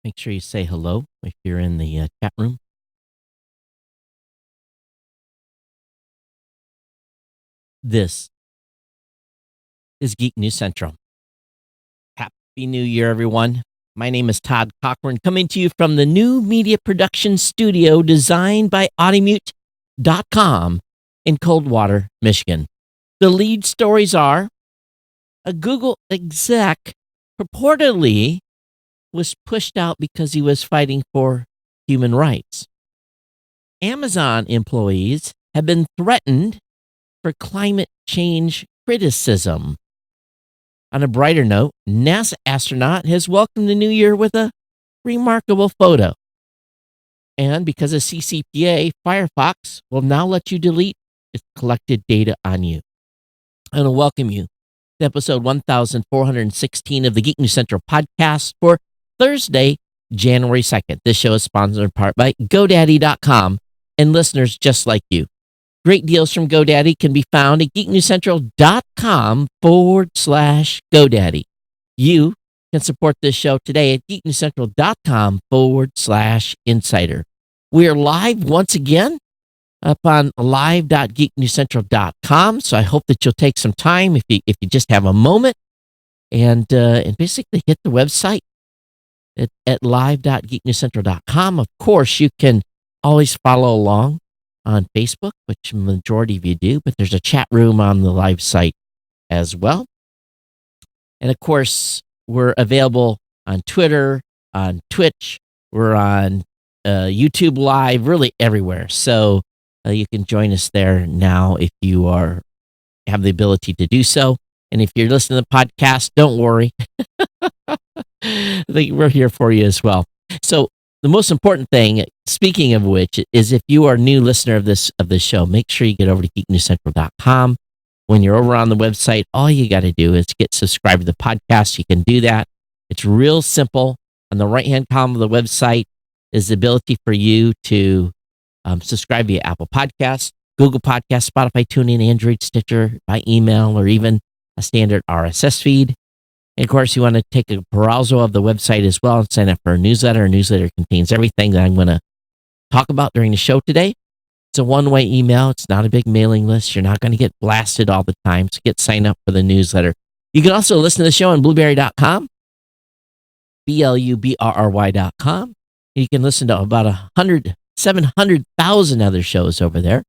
Make sure you say hello if you're in the chat room. This is Geek News Central. Happy New Year, everyone. My name is Todd Cochran, coming to you from the new media production studio designed by Audimute.com in Coldwater, Michigan. The lead stories are a Google exec purportedly was pushed out because he was fighting for human rights. Amazon employees have been threatened for climate change criticism. On a brighter note, NASA astronaut has welcomed the new year with a remarkable photo. And because of CCPA, Firefox will now let you delete its collected data on you. I want to welcome you to episode 1416 of the Geek News Central podcast for Thursday, January 2nd. This show is sponsored in part by GoDaddy.com and listeners just like you. Great deals from GoDaddy can be found at geeknewscentral.com/GoDaddy. You can support this show today at geeknewscentral.com/insider. We are live once again up on live.geeknewscentral.com. So I hope that you'll take some time if you just have a moment and basically hit the website at live.geeknewscentral.com. Of course, you can always follow along on Facebook, which majority of you do, but there's a chat room on the live site as well. And of course, we're available on Twitter, on Twitch, we're on YouTube Live, really everywhere. So you can join us there now if you have the ability to do so. And if you're listening to the podcast, don't worry. We're here for you as well. So the most important thing, speaking of which, is if you are a new listener of this show, make sure you get over to geeknewscentral.com. When you're over on the website, all you got to do is get subscribed to the podcast. You can do that. It's real simple. On the right-hand column of the website is the ability for you to subscribe via Apple Podcasts, Google Podcasts, Spotify, TuneIn, Android, Stitcher, by email, or even a standard RSS feed. And of course, you want to take a perusal of the website as well and sign up for a newsletter. A newsletter contains everything that I'm going to talk about during the show today. It's a one-way email. It's not a big mailing list. You're not going to get blasted all the time. So get signed up for the newsletter. You can also listen to the show on blueberry.com, BLUBRRY.com. You can listen to about 700,000 other shows over there. Of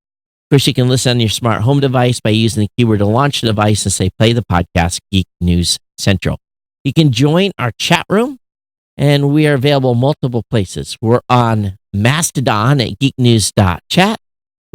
course, you can listen on your smart home device by using the keyword to launch the device and say, play the podcast, Geek News Central. You can join our chat room, and we are available multiple places. We're on Mastodon at geeknews.chat.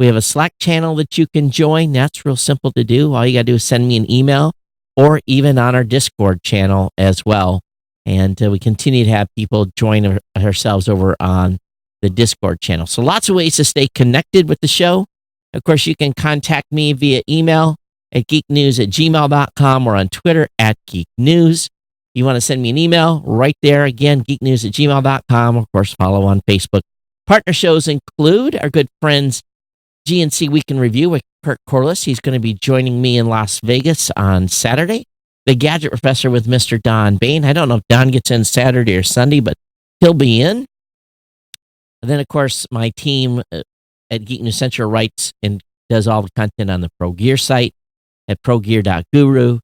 We have a Slack channel that you can join. That's real simple to do. All you got to do is send me an email or even on our Discord channel as well. And we continue to have people join ourselves over on the Discord channel. So lots of ways to stay connected with the show. Of course, you can contact me via email at geeknews@gmail.com or on Twitter at geeknews. You want to send me an email right there. Again, geeknews@gmail.com. Of course, follow on Facebook. Partner shows include our good friends GNC Week in Review with Kurt Corliss. He's going to be joining me in Las Vegas on Saturday. The Gadget Professor with Mr. Don Bain. I don't know if Don gets in Saturday or Sunday, but he'll be in. And then, of course, my team at Geek News Central writes and does all the content on the Pro Gear site at progear.guru. Of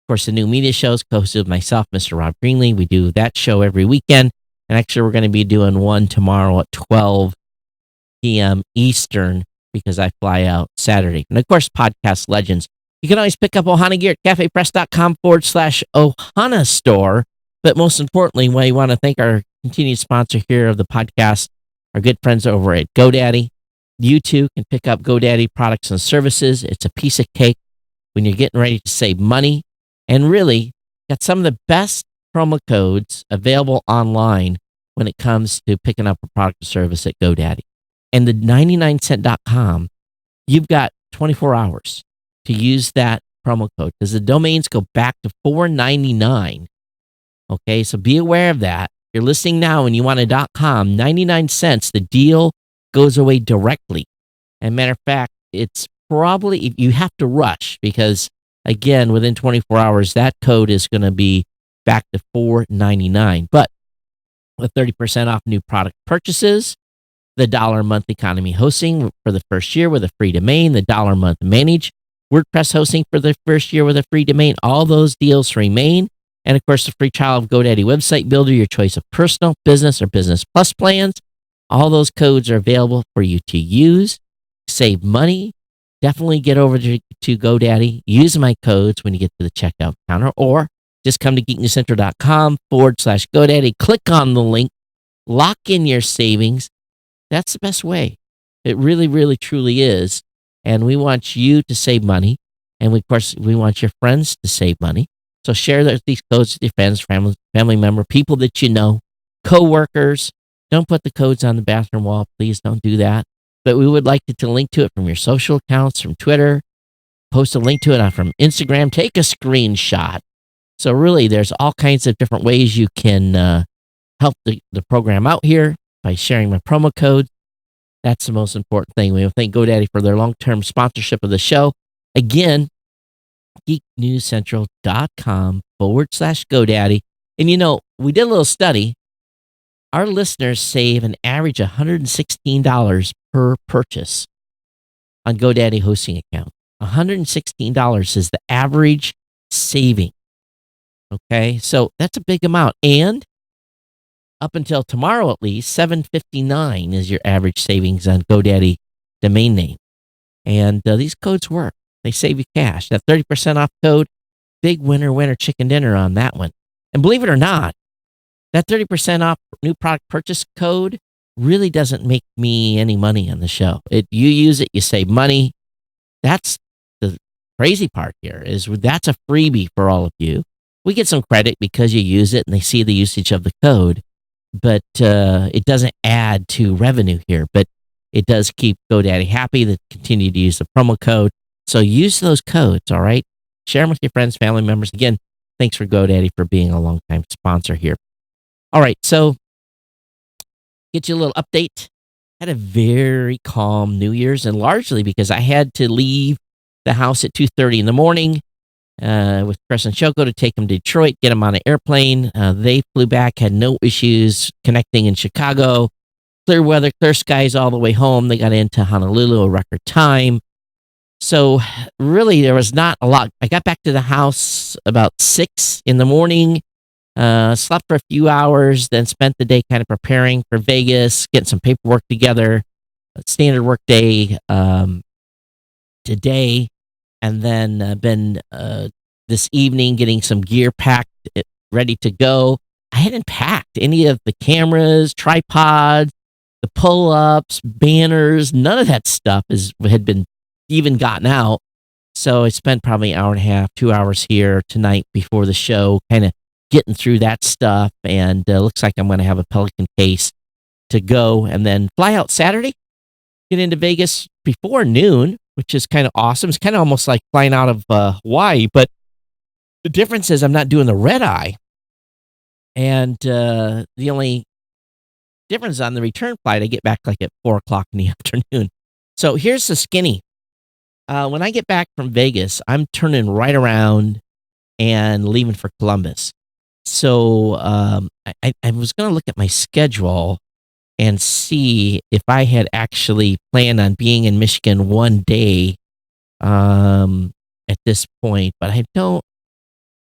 course, the new media shows hosted with myself, Mr. Rob Greenlee. We do that show every weekend. And actually, we're going to be doing one tomorrow at 12 p.m. Eastern because I fly out Saturday. And of course, Podcast Legends. You can always pick up Ohana gear at cafepress.com/Ohana store. But most importantly, we want to thank our continued sponsor here of the podcast, our good friends over at GoDaddy. You too can pick up GoDaddy products and services. It's a piece of cake when you're getting ready to save money. And really, got some of the best promo codes available online when it comes to picking up a product or service at GoDaddy. And the 99cent.com, you've got 24 hours to use that promo code because the domains go back to $4.99. Okay, so be aware of that. If you're listening now and you want a .com, 99 cents, the deal goes away directly. And matter of fact, it's probably, you have to rush because, again, within 24 hours, that code is going to be back to $4.99. But with 30% off new product purchases, the $1 a month economy hosting for the first year with a free domain, the $1 a month manage WordPress hosting for the first year with a free domain. All those deals remain. And of course, the free trial of GoDaddy Website Builder, your choice of personal, business, or business plus plans. All those codes are available for you to use. Save money. Definitely get over to GoDaddy. Use my codes when you get to the checkout counter, or just come to geeknewscentral.com/GoDaddy. Click on the link. Lock in your savings. That's the best way. It really, really, truly is. And we want you to save money. And of course, we want your friends to save money. So share these codes with your friends, family member, people that you know, coworkers. Don't put the codes on the bathroom wall. Please don't do that. But we would like you to link to it from your social accounts, from Twitter. Post a link to it from Instagram. Take a screenshot. So really, there's all kinds of different ways you can help the program out here by sharing my promo code. That's the most important thing. We thank GoDaddy for their long-term sponsorship of the show. Again, geeknewscentral.com/GoDaddy. And we did a little study. Our listeners save an average $116 per purchase on GoDaddy hosting account. $116 is the average saving. Okay, so that's a big amount. And up until tomorrow, at least, $7.59 is your average savings on GoDaddy domain name. And these codes work. They save you cash. That 30% off code, big winner chicken dinner on that one. And believe it or not, that 30% off new product purchase code really doesn't make me any money on the show. You use it, you save money. That's the crazy part here, is that's a freebie for all of you. We get some credit because you use it and they see the usage of the code. But it doesn't add to revenue here, but it does keep GoDaddy happy that continue to use the promo code. So use those codes, all right? Share them with your friends, family members. Again, thanks for GoDaddy for being a longtime sponsor here. All right, so get you a little update. Had a very calm New Year's, and largely because I had to leave the house at 2:30 in the morning with Chris and Shoko to take them to Detroit, get them on an airplane. They flew back, had no issues connecting in Chicago. Clear weather, clear skies all the way home. They got into Honolulu a record time. So really, there was not a lot. I got back to the house about 6 in the morning, slept for a few hours, then spent the day kind of preparing for Vegas, getting some paperwork together. Standard work day today. And then been this evening getting some gear packed, ready to go. I hadn't packed any of the cameras, tripods, the pull-ups, banners. None of that stuff had been even gotten out. So I spent probably an hour and a half, 2 hours here tonight before the show, kind of getting through that stuff. And looks like I'm going to have a Pelican case to go and then fly out Saturday, get into Vegas before noon, which is kind of awesome. It's kind of almost like flying out of Hawaii, but the difference is I'm not doing the red eye. And the only difference on the return flight, I get back like at 4 o'clock in the afternoon. So here's the skinny. When I get back from Vegas, I'm turning right around and leaving for Columbus. So I was going to look at my schedule and see if I had actually planned on being in Michigan one day at this point, but I don't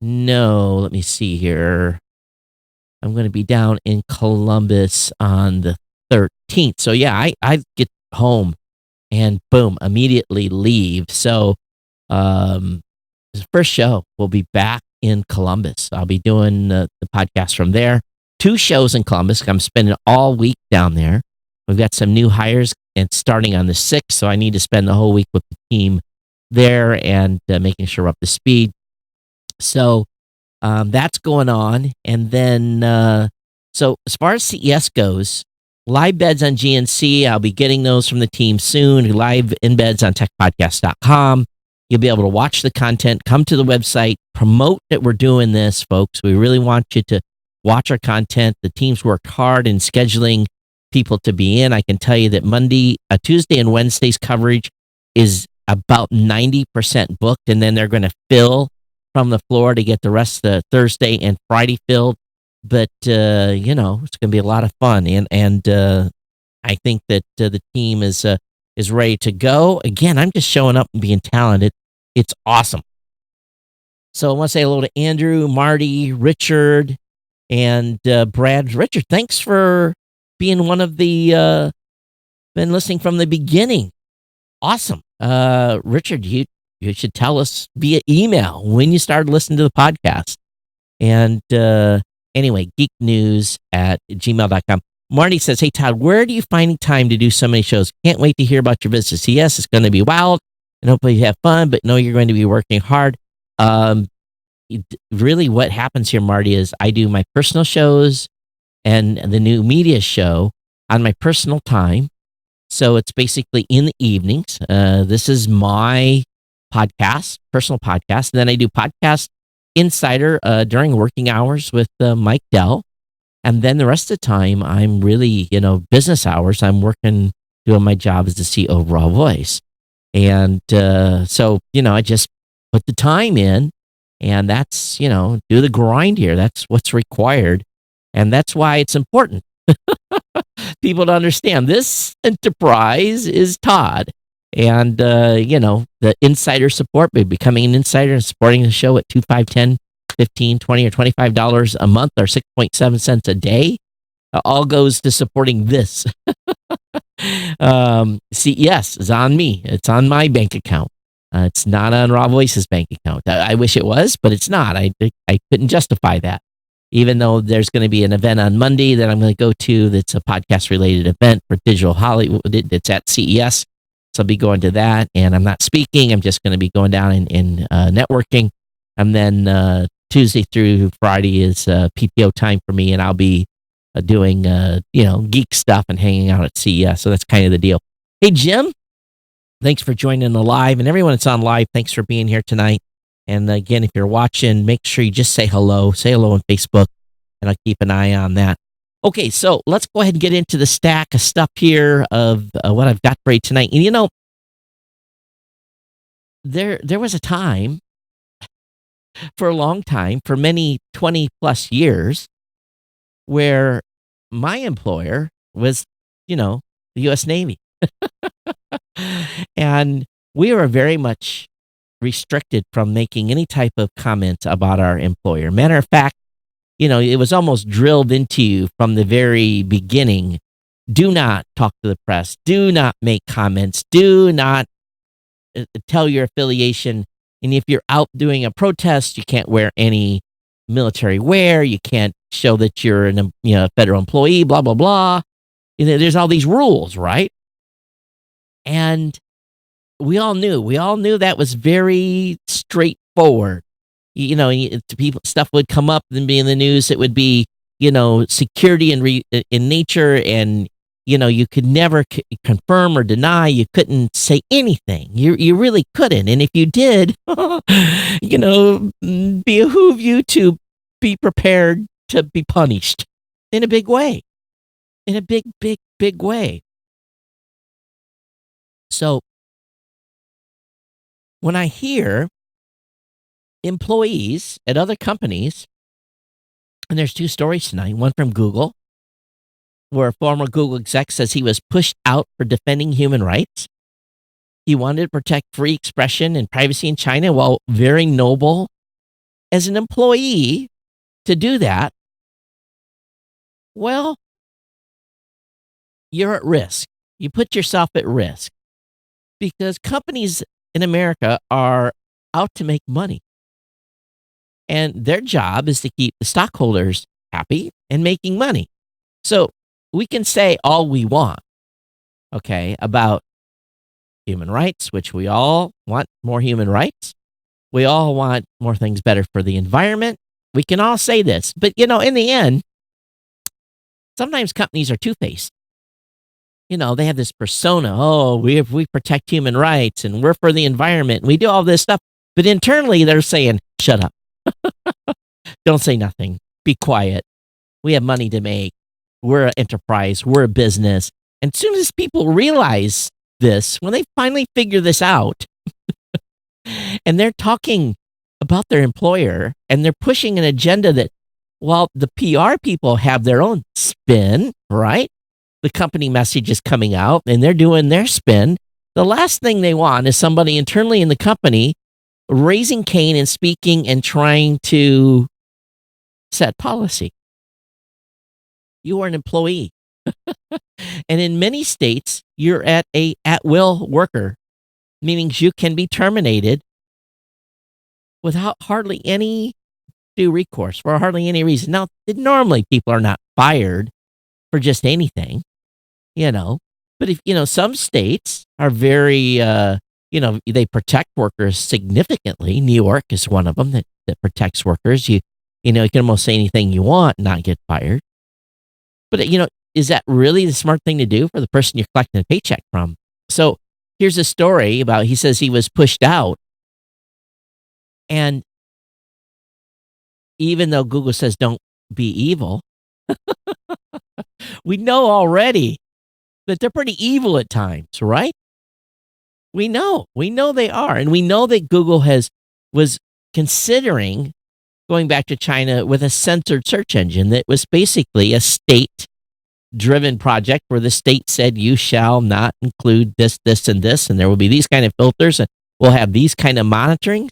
know. Let me see here. I'm going to be down in Columbus on the 13th. So yeah, I get home and boom, immediately leave. So the first show will be back in Columbus. I'll be doing the podcast from there. 2 shows in Columbus. I'm spending all week down there. We've got some new hires and starting on the 6th, so I need to spend the whole week with the team there and making sure we're up to speed. So that's going on. And then, so as far as CES goes, live beds on GNC, I'll be getting those from the team soon. Live embeds on techpodcast.com. You'll be able to watch the content, come to the website, promote that we're doing this, folks. We really want you to watch our content. The team's worked hard in scheduling people to be in. I can tell you that Tuesday and Wednesday's coverage is about 90% booked, and then they're going to fill from the floor to get the rest of the Thursday and Friday filled. but it's going to be a lot of fun, and I think that the team is ready to go. Again, I'm just showing up and being talented. It's awesome. So I want to say hello to Andrew, Marty, Richard, and Brad. Richard, thanks for being one of the been listening from the beginning. Awesome. Richard, you should tell us via email when you started listening to the podcast. And anyway, geeknews@gmail.com. Marty says, hey, Todd, where do you find time to do so many shows? Can't wait to hear about your business. Yes, it's going to be wild, and hopefully you have fun, but know you're going to be working hard. Really what happens here, Marty, is I do my personal shows and the new media show on my personal time. So it's basically in the evenings. This is my podcast, personal podcast. And then I do Podcast Insider during working hours with Mike Dell. And then the rest of the time, I'm really, business hours. I'm working, doing my job as the CEO of Raw Voice. And so, I just put the time in, and that's, do the grind here. That's what's required. And that's why it's important. People to understand this enterprise is Todd. And, the insider support by becoming an insider and supporting the show at $2, $5, $10, $15, $20, or $25 a month, or 6.7 cents a day, all goes to supporting this. CES is on me. It's on my bank account. It's not on Raw Voice's bank account. I wish it was, but it's not. I couldn't justify that. Even though there's going to be an event on Monday that I'm going to go to that's a podcast-related event for Digital Hollywood. It's at CES. So I'll be going to that, and I'm not speaking. I'm just going to be going down in networking. And then Tuesday through Friday is PPO time for me, and I'll be doing, geek stuff and hanging out at CES. So that's kind of the deal. Hey, Jim, thanks for joining the live. And everyone that's on live, thanks for being here tonight. And again, if you're watching, make sure you just say hello. Say hello on Facebook, and I'll keep an eye on that. Okay, so let's go ahead and get into the stack of stuff here of what I've got for you tonight. And there was a time, for a long time, for many 20 plus years, where my employer was, the U.S. Navy. And we were very much restricted from making any type of comment about our employer. Matter of fact, it was almost drilled into you from the very beginning. Do not talk to the press. Do not make comments. Do not tell your affiliation. And if you're out doing a protest, you can't wear any military wear. You can't show that you're a federal employee, blah, blah, blah. There's all these rules, right? And we all knew that was very straightforward. People, stuff would come up and be in the news. It would be, security in nature, and you could never confirm or deny. You couldn't say anything. You really couldn't. And if you did, behoove you to be prepared to be punished in a big way, in a big, big, big way. So when I hear employees at other companies, and there's two stories tonight, one from Google, where a former Google exec says he was pushed out for defending human rights. He wanted to protect free expression and privacy in China, while very noble as an employee to do that. Well, you're at risk. You put yourself at risk because companies in America are out to make money. And their job is to keep the stockholders happy and making money. So we can say all we want, okay, about human rights, which we all want more human rights. We all want more things better for the environment. We can all say this. But, in the end, sometimes companies are two-faced. They have this persona. Oh, we protect human rights and we're for the environment. And we do all this stuff. But internally, they're saying, shut up. Don't say nothing. Be quiet. We have money to make. We're an enterprise. We're a business. And as soon as people realize this, when they finally figure this out, and they're talking about their employer, and they're pushing an agenda that while the PR people have their own spin, right? The company message is coming out and they're doing their spin. The last thing they want is somebody internally in the company raising Cain and speaking and trying to set policy. You are an employee. And in many states, you're at-will worker, meaning you can be terminated without hardly any due recourse for hardly any reason. Now, normally people are not fired for just anything, you know. But if some states are very, they protect workers significantly. New York is one of them that protects workers. You can almost say anything you want, and not get fired. But is that really the smart thing to do for the person you're collecting a paycheck from? So here's a story about. He says he was pushed out, and even though Google says don't be evil, we know already that they're pretty evil at times, right? We know they are. And we know that Google was considering going back to China with a censored search engine that was basically a state-driven project where the state said you shall not include this, this, and this, and there will be these kind of filters, and we'll have these kind of monitoring.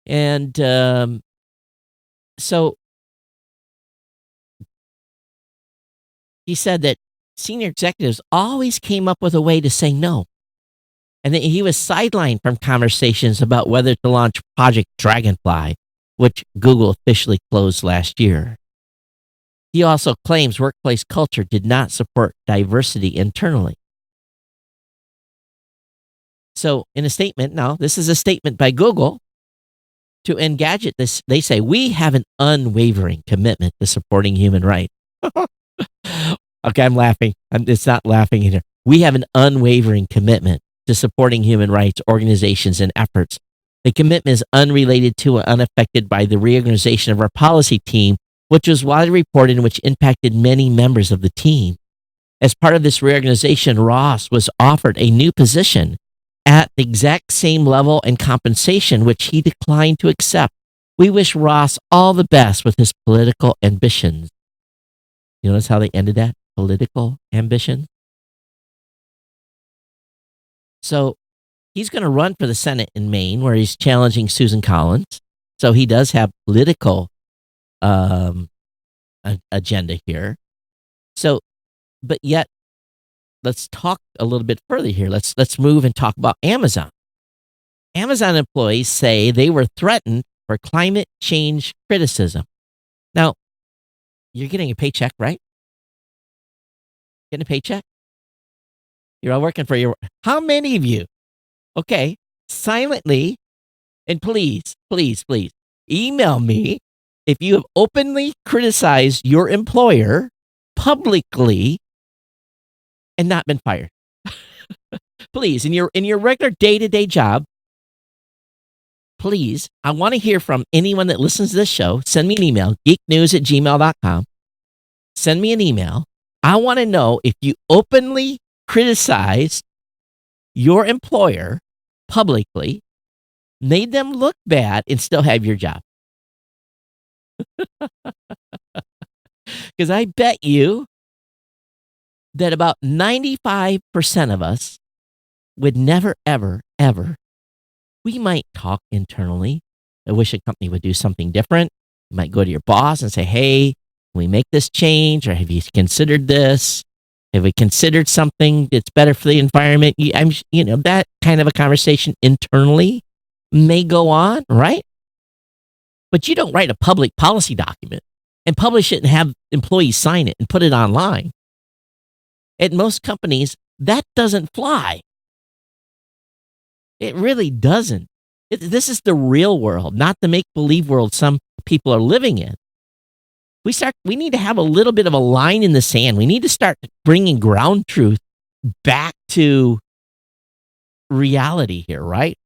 And so he said that senior executives always came up with a way to say no. And that he was sidelined from conversations about whether to launch Project Dragonfly, which Google officially closed last year. He also claims workplace culture did not support diversity internally. So in a statement, now this is a statement by Google to Engadget, they say, we have an unwavering commitment to supporting human rights. Okay, I'm laughing. It's not laughing in here. We have an unwavering commitment to supporting human rights organizations and efforts. The commitment is unrelated to and unaffected by the reorganization of our policy team, which was widely reported and which impacted many members of the team. As part of this reorganization, Ross was offered a new position at the exact same level and compensation, which he declined to accept. We wish Ross all the best with his political ambitions. You notice how they ended that? Political ambition. So he's going to run for the Senate in Maine, where he's challenging Susan Collins. So he does have political agenda here. So, but yet, let's talk a little bit further here. Let's move and talk about Amazon. Amazon employees say they were threatened for climate change criticism. Now, you're getting a paycheck, right? Getting a paycheck? You're all working for your. How many of you? Okay, silently, and please, please, please email me if you have openly criticized your employer publicly and not been fired. Please, in your regular day-to-day job, please, I want to hear from anyone that listens to this show. Send me an email, geeknews@gmail.com. Send me an email. I want to know if you openly criticized your employer publicly, made them look bad, and still have your job. Because I bet you that about 95% of us would never, ever, ever, we might talk internally. I wish a company would do something different. You might go to your boss and say, hey, can we make this change? Or have you considered this? Have we considered something that's better for the environment? That kind of a conversation internally may go on, right? But you don't write a public policy document and publish it and have employees sign it and put it online. At most companies, that doesn't fly. It really doesn't. This is the real world, not the make-believe world some people are living in. We need to have a little bit of a line in the sand. We need to start bringing ground truth back to reality here, right?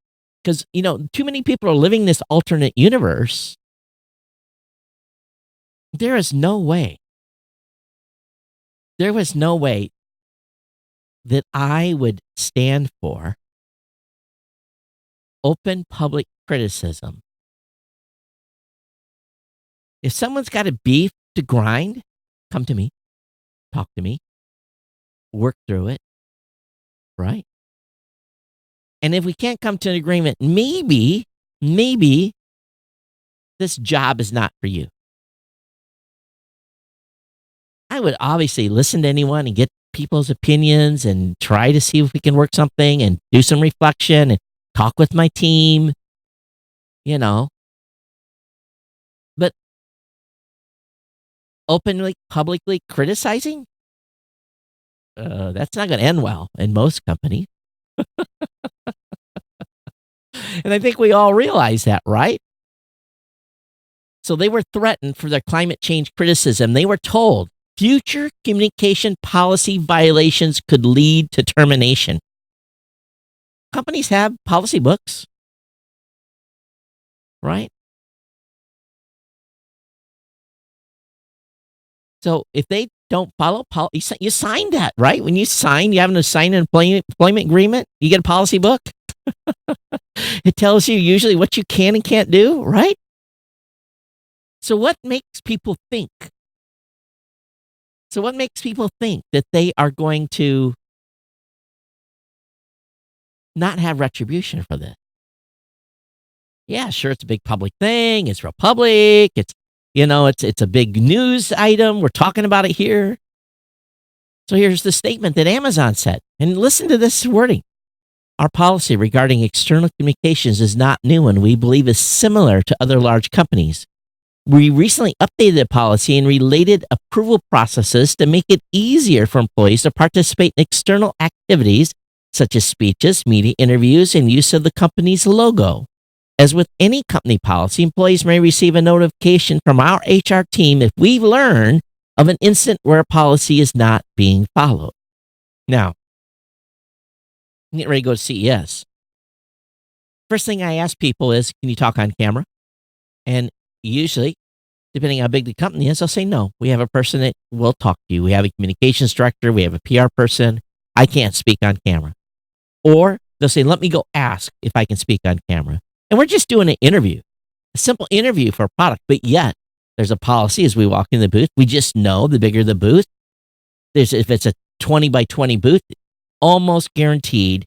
Because, too many people are living this alternate universe. There was no way that I would stand for open public criticism If someone's got a beef to grind, come to me, talk to me, work through it, right? And if we can't come to an agreement, maybe this job is not for you. I would obviously listen to anyone and get people's opinions and try to see if we can work something and do some reflection and talk with my team, you know. But openly, publicly criticizing, that's not going to end well in most companies. And I think we all realize that, right? So they were threatened for their climate change criticism. They were told future communication policy violations could lead to termination. Companies have policy books, right? So if they don't follow policy, you signed that, right? When you sign, you have to sign an employment agreement. You get a policy book. It tells you usually what you can and can't do, right? So what makes people think? So what makes people think that they are going to not have retribution for this? Yeah, sure, it's a big public thing. It's real public. It's a big news item. We're talking about it here. So here's the statement that Amazon said. And listen to this wording. Our policy regarding external communications is not new and we believe is similar to other large companies. We recently updated the policy and related approval processes to make it easier for employees to participate in external activities such as speeches, media interviews, and use of the company's logo. As with any company policy, employees may receive a notification from our HR team if we learn of an incident where a policy is not being followed. Now, I'm getting ready to go to CES. First thing I ask people is, can you talk on camera? And usually, depending on how big the company is, they'll say, no, we have a person that will talk to you. We have a communications director. We have a PR person. I can't speak on camera. Or they'll say, let me go ask if I can speak on camera. And we're just doing an interview, a simple interview for a product. But yet, there's a policy as we walk in the booth. We just know the bigger the booth, if it's a 20 by 20 booth, almost guaranteed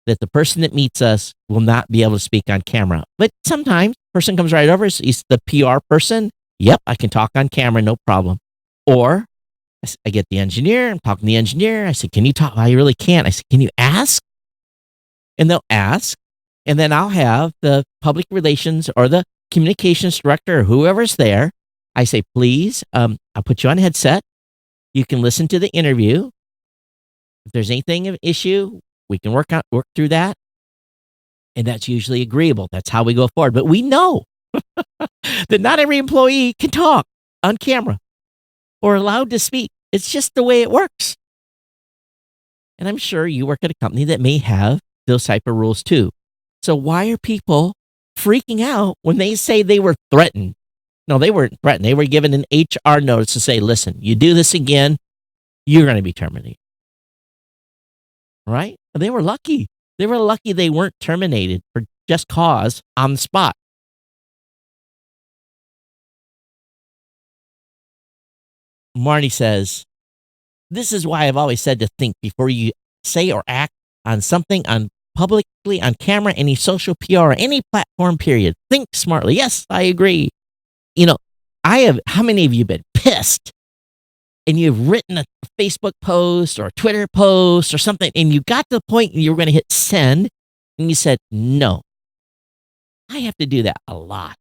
that the person that meets us will not be able to speak on camera. But sometimes a person comes right over, he's the PR person. Yep, I can talk on camera, no problem. Or I get the engineer, I'm talking to the engineer. I said, can you talk? I really can't. I said, can you ask? And they'll ask. And then I'll have the public relations or the communications director or whoever's there. I say, please, I'll put you on headset. You can listen to the interview. If there's anything of issue, we can work through that. And that's usually agreeable. That's how we go forward. But we know that not every employee can talk on camera or allowed to speak. It's just the way it works. And I'm sure you work at a company that may have those type of rules too. So why are people freaking out when they say they were threatened? No, they weren't threatened. They were given an HR notice to say, listen, you do this again, you're going to be terminated. Right? They were lucky. They were lucky they weren't terminated for just cause on the spot. Marty says, this is why I've always said to think before you say or act on something on publicly, on camera, any social PR, or any platform, period. Think smartly. Yes, I agree. How many of you have been pissed and you've written a Facebook post or a Twitter post or something and you got to the point you were going to hit send and you said, no, I have to do that a lot.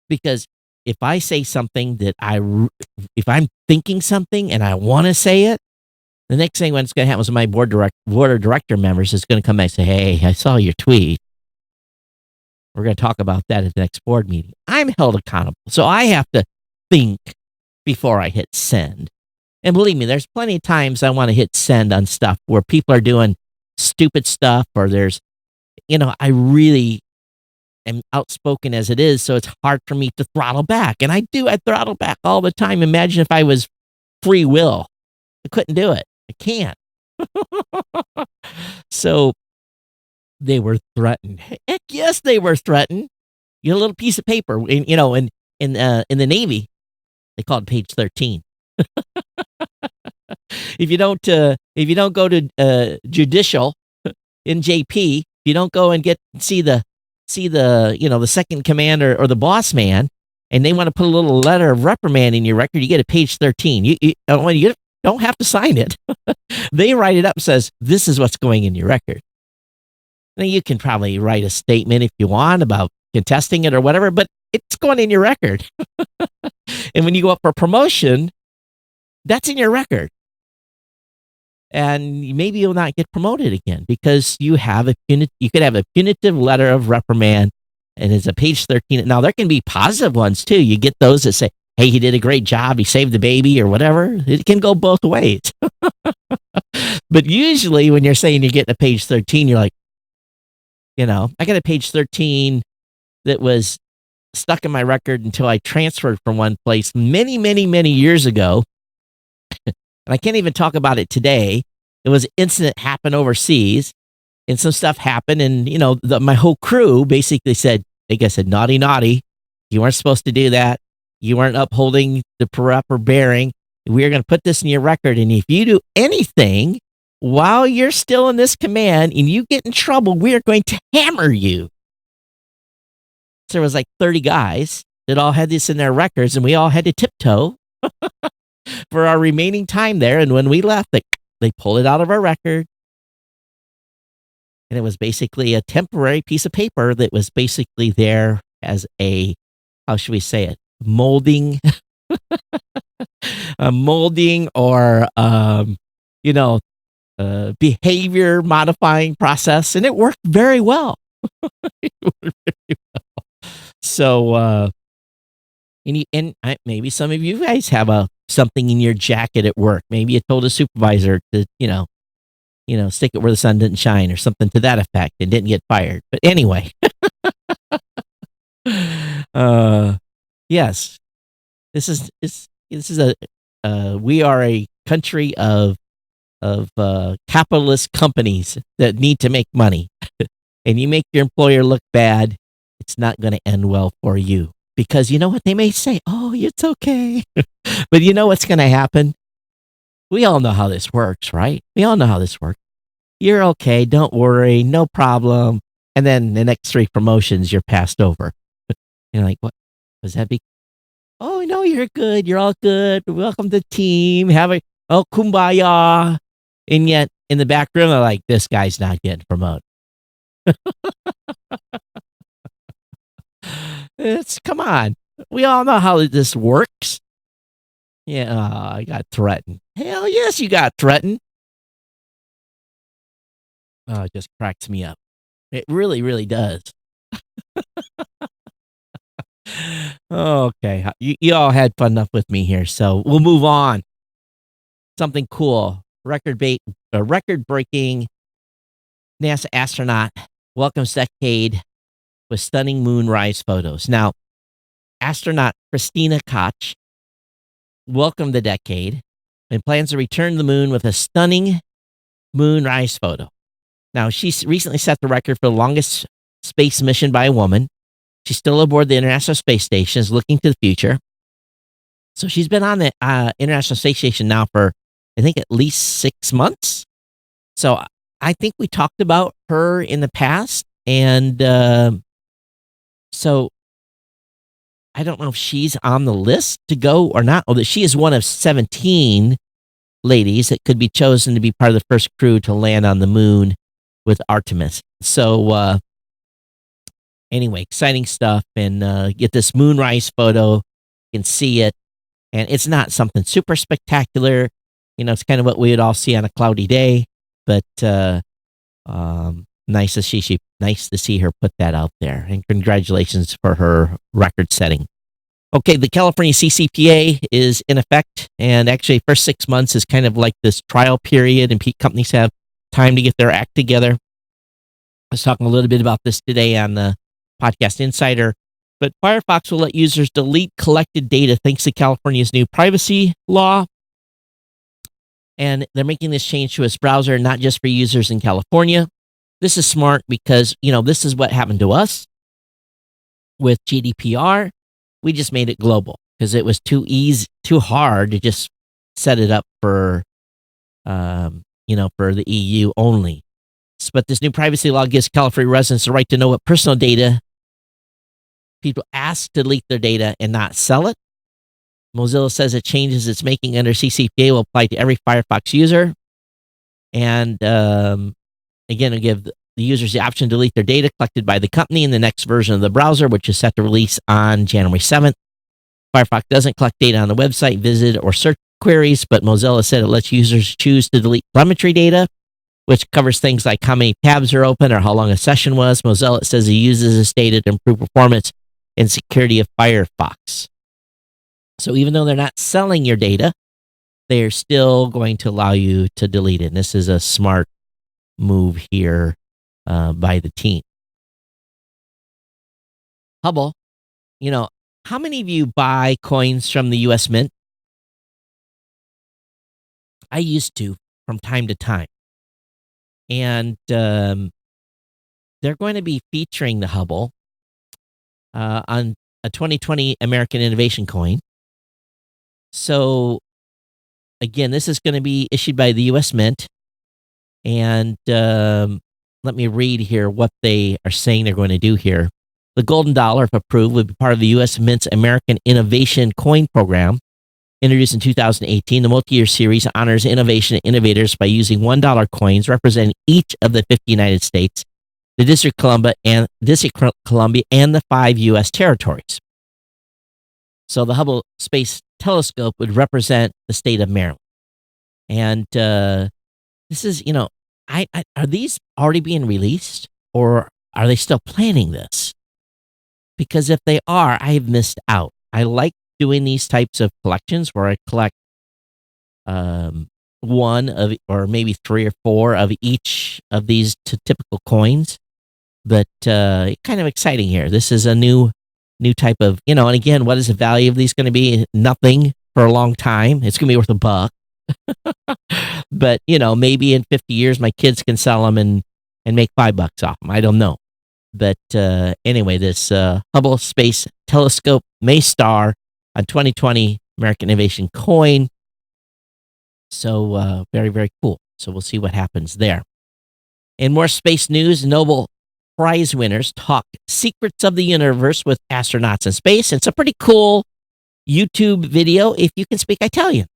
Because if I say something if I'm thinking something and I want to say it, the next thing what's going to happen is my board of director members is going to come back and say, hey, I saw your tweet. We're going to talk about that at the next board meeting. I'm held accountable. So I have to think before I hit send. And believe me, there's plenty of times I want to hit send on stuff where people are doing stupid stuff or I really am outspoken as it is. So it's hard for me to throttle back. And I throttle back all the time. Imagine if I was free will. I couldn't do it. I can't. So they were threatened. Heck yes, they were threatened. You get a little piece of paper, and in the Navy, they call it page 13. If you don't go to judicial in JP, if you don't go and see the the second commander or the boss man, and they want to put a little letter of reprimand in your record, you get a page 13. You don't have to sign it. They write it up and says, this is what's going in your record. Now, you can probably write a statement if you want about contesting it or whatever, but it's going in your record. And when you go up for promotion, that's in your record. And maybe you'll not get promoted again because you could have a punitive letter of reprimand, and it's a page 13. Now, there can be positive ones too. You get those that say, hey, he did a great job, he saved the baby or whatever. It can go both ways. But usually when you're saying you're getting a page 13, you're like, I got a page 13 that was stuck in my record until I transferred from one place many, many, many years ago. And I can't even talk about it today. It was an incident happened overseas, and some stuff happened, and my whole crew basically said, naughty, naughty. You weren't supposed to do that. You weren't upholding the proper bearing. We're going to put this in your record, and if you do anything while you're still in this command and you get in trouble, we are going to hammer you. So there was like 30 guys that all had this in their records, and we all had to tiptoe for our remaining time there. And when we left, they pulled it out of our record. And it was basically a temporary piece of paper that was basically there as how should we say it? Molding, or, behavior modifying process. And it worked very well. So, maybe some of you guys have something in your jacket at work. Maybe you told a supervisor to, stick it where the sun didn't shine or something to that effect and didn't get fired. But anyway, yes, this is we are a country of capitalist companies that need to make money, and you make your employer look bad, it's not going to end well for you. Because you know what? They may say, oh, it's okay. But you know what's going to happen? We all know how this works, right? We all know how this works. You're okay. Don't worry. No problem. And then the next 3 promotions, you're passed over. You're like, what? Was that big? Oh, no, you're good. You're all good. Welcome to the team. Kumbaya. And yet, in the back room, they're like, this guy's not getting promoted. Come on. We all know how this works. Yeah, I got threatened. Hell yes, you got threatened. Oh, it just cracks me up. It really, really does. Okay, you all had fun enough with me here, so we'll move on. Something cool. Record-breaking NASA astronaut welcomes decade with stunning moonrise photos. Now, astronaut Christina Koch welcomed the decade and plans to return to the moon with a stunning moonrise photo. Now, she's recently set the record for the longest space mission by a woman. She's still aboard the International Space Station, is looking to the future. So she's been on the International Space Station now for, I think, at least 6 months. So I think we talked about her in the past, and so I don't know if she's on the list to go or not, or that she is one of 17 ladies that could be chosen to be part of the first crew to land on the moon with Artemis. So anyway, exciting stuff, and get this moonrise photo. You can see it, and it's not something super spectacular. It's kind of what we would all see on a cloudy day, but nice to see her put that out there, and congratulations for her record setting. Okay, the California CCPA is in effect, and actually first 6 months is kind of like this trial period, and companies have time to get their act together. I was talking a little bit about this today on the Podcast Insider, but Firefox will let users delete collected data thanks to California's new privacy law. And they're making this change to its browser, not just for users in California. This is smart because, this is what happened to us with GDPR. We just made it global because it was too hard to just set it up for, for the EU only. But this new privacy law gives California residents the right to know what personal data people ask to delete their data and not sell it. Mozilla says it changes it's making under CCPA will apply to every Firefox user. And again, it'll give the users the option to delete their data collected by the company in the next version of the browser, which is set to release on January 7th. Firefox doesn't collect data on the website, visit, or search queries, but Mozilla said it lets users choose to delete telemetry data, which covers things like how many tabs are open or how long a session was. Mozilla says it uses this data to improve performance and security of Firefox. So even though they're not selling your data, they're still going to allow you to delete it. And this is a smart move here by the team. Hubble, how many of you buy coins from the U.S. Mint? I used to from time to time. And they're going to be featuring the Hubble on a 2020 American Innovation Coin. So, again, this is going to be issued by the U.S. Mint. And let me read here what they are saying they're going to do here. The golden dollar, if approved, would be part of the U.S. Mint's American Innovation Coin Program. Introduced in 2018, the multi-year series honors innovation and innovators by using $1 coins representing each of the 50 United States, the District of Columbia, and the 5 U.S. territories. So the Hubble Space Telescope would represent the state of Maryland. And this is, are these already being released, or are they still planning this? Because if they are, I have missed out. I like doing these types of collections where I collect one of, or maybe 3 or 4 of each of these typical coins. But kind of exciting here. This is a new type of, and again, what is the value of these going to be? Nothing for a long time. It's going to be worth $1. But, maybe in 50 years, my kids can sell them and make $5 off them. I don't know. But anyway, this Hubble Space Telescope may star on 2020 American Innovation Coin. So very, very cool. So we'll see what happens there. In more space news, Nobel Prize winners talk secrets of the universe with astronauts in space. It's a pretty cool YouTube video if you can speak Italian.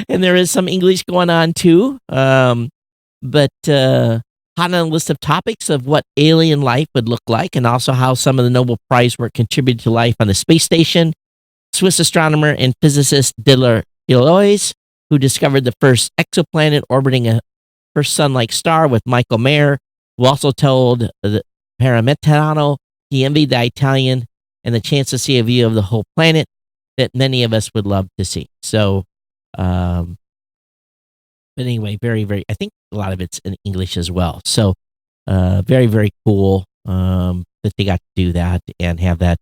And there is some English going on too. But hot on a list of topics of what alien life would look like, and also how some of the Nobel Prize work contributed to life on the space station. Swiss astronomer and physicist Didier Queloz, who discovered the first exoplanet orbiting a first sun-like star with Michael Mayer, who also told the Parametano he envied the Italian and the chance to see a view of the whole planet that many of us would love to see. So, but anyway, very, very, I think a lot of it's in English as well. So, very, very cool that they got to do that and have that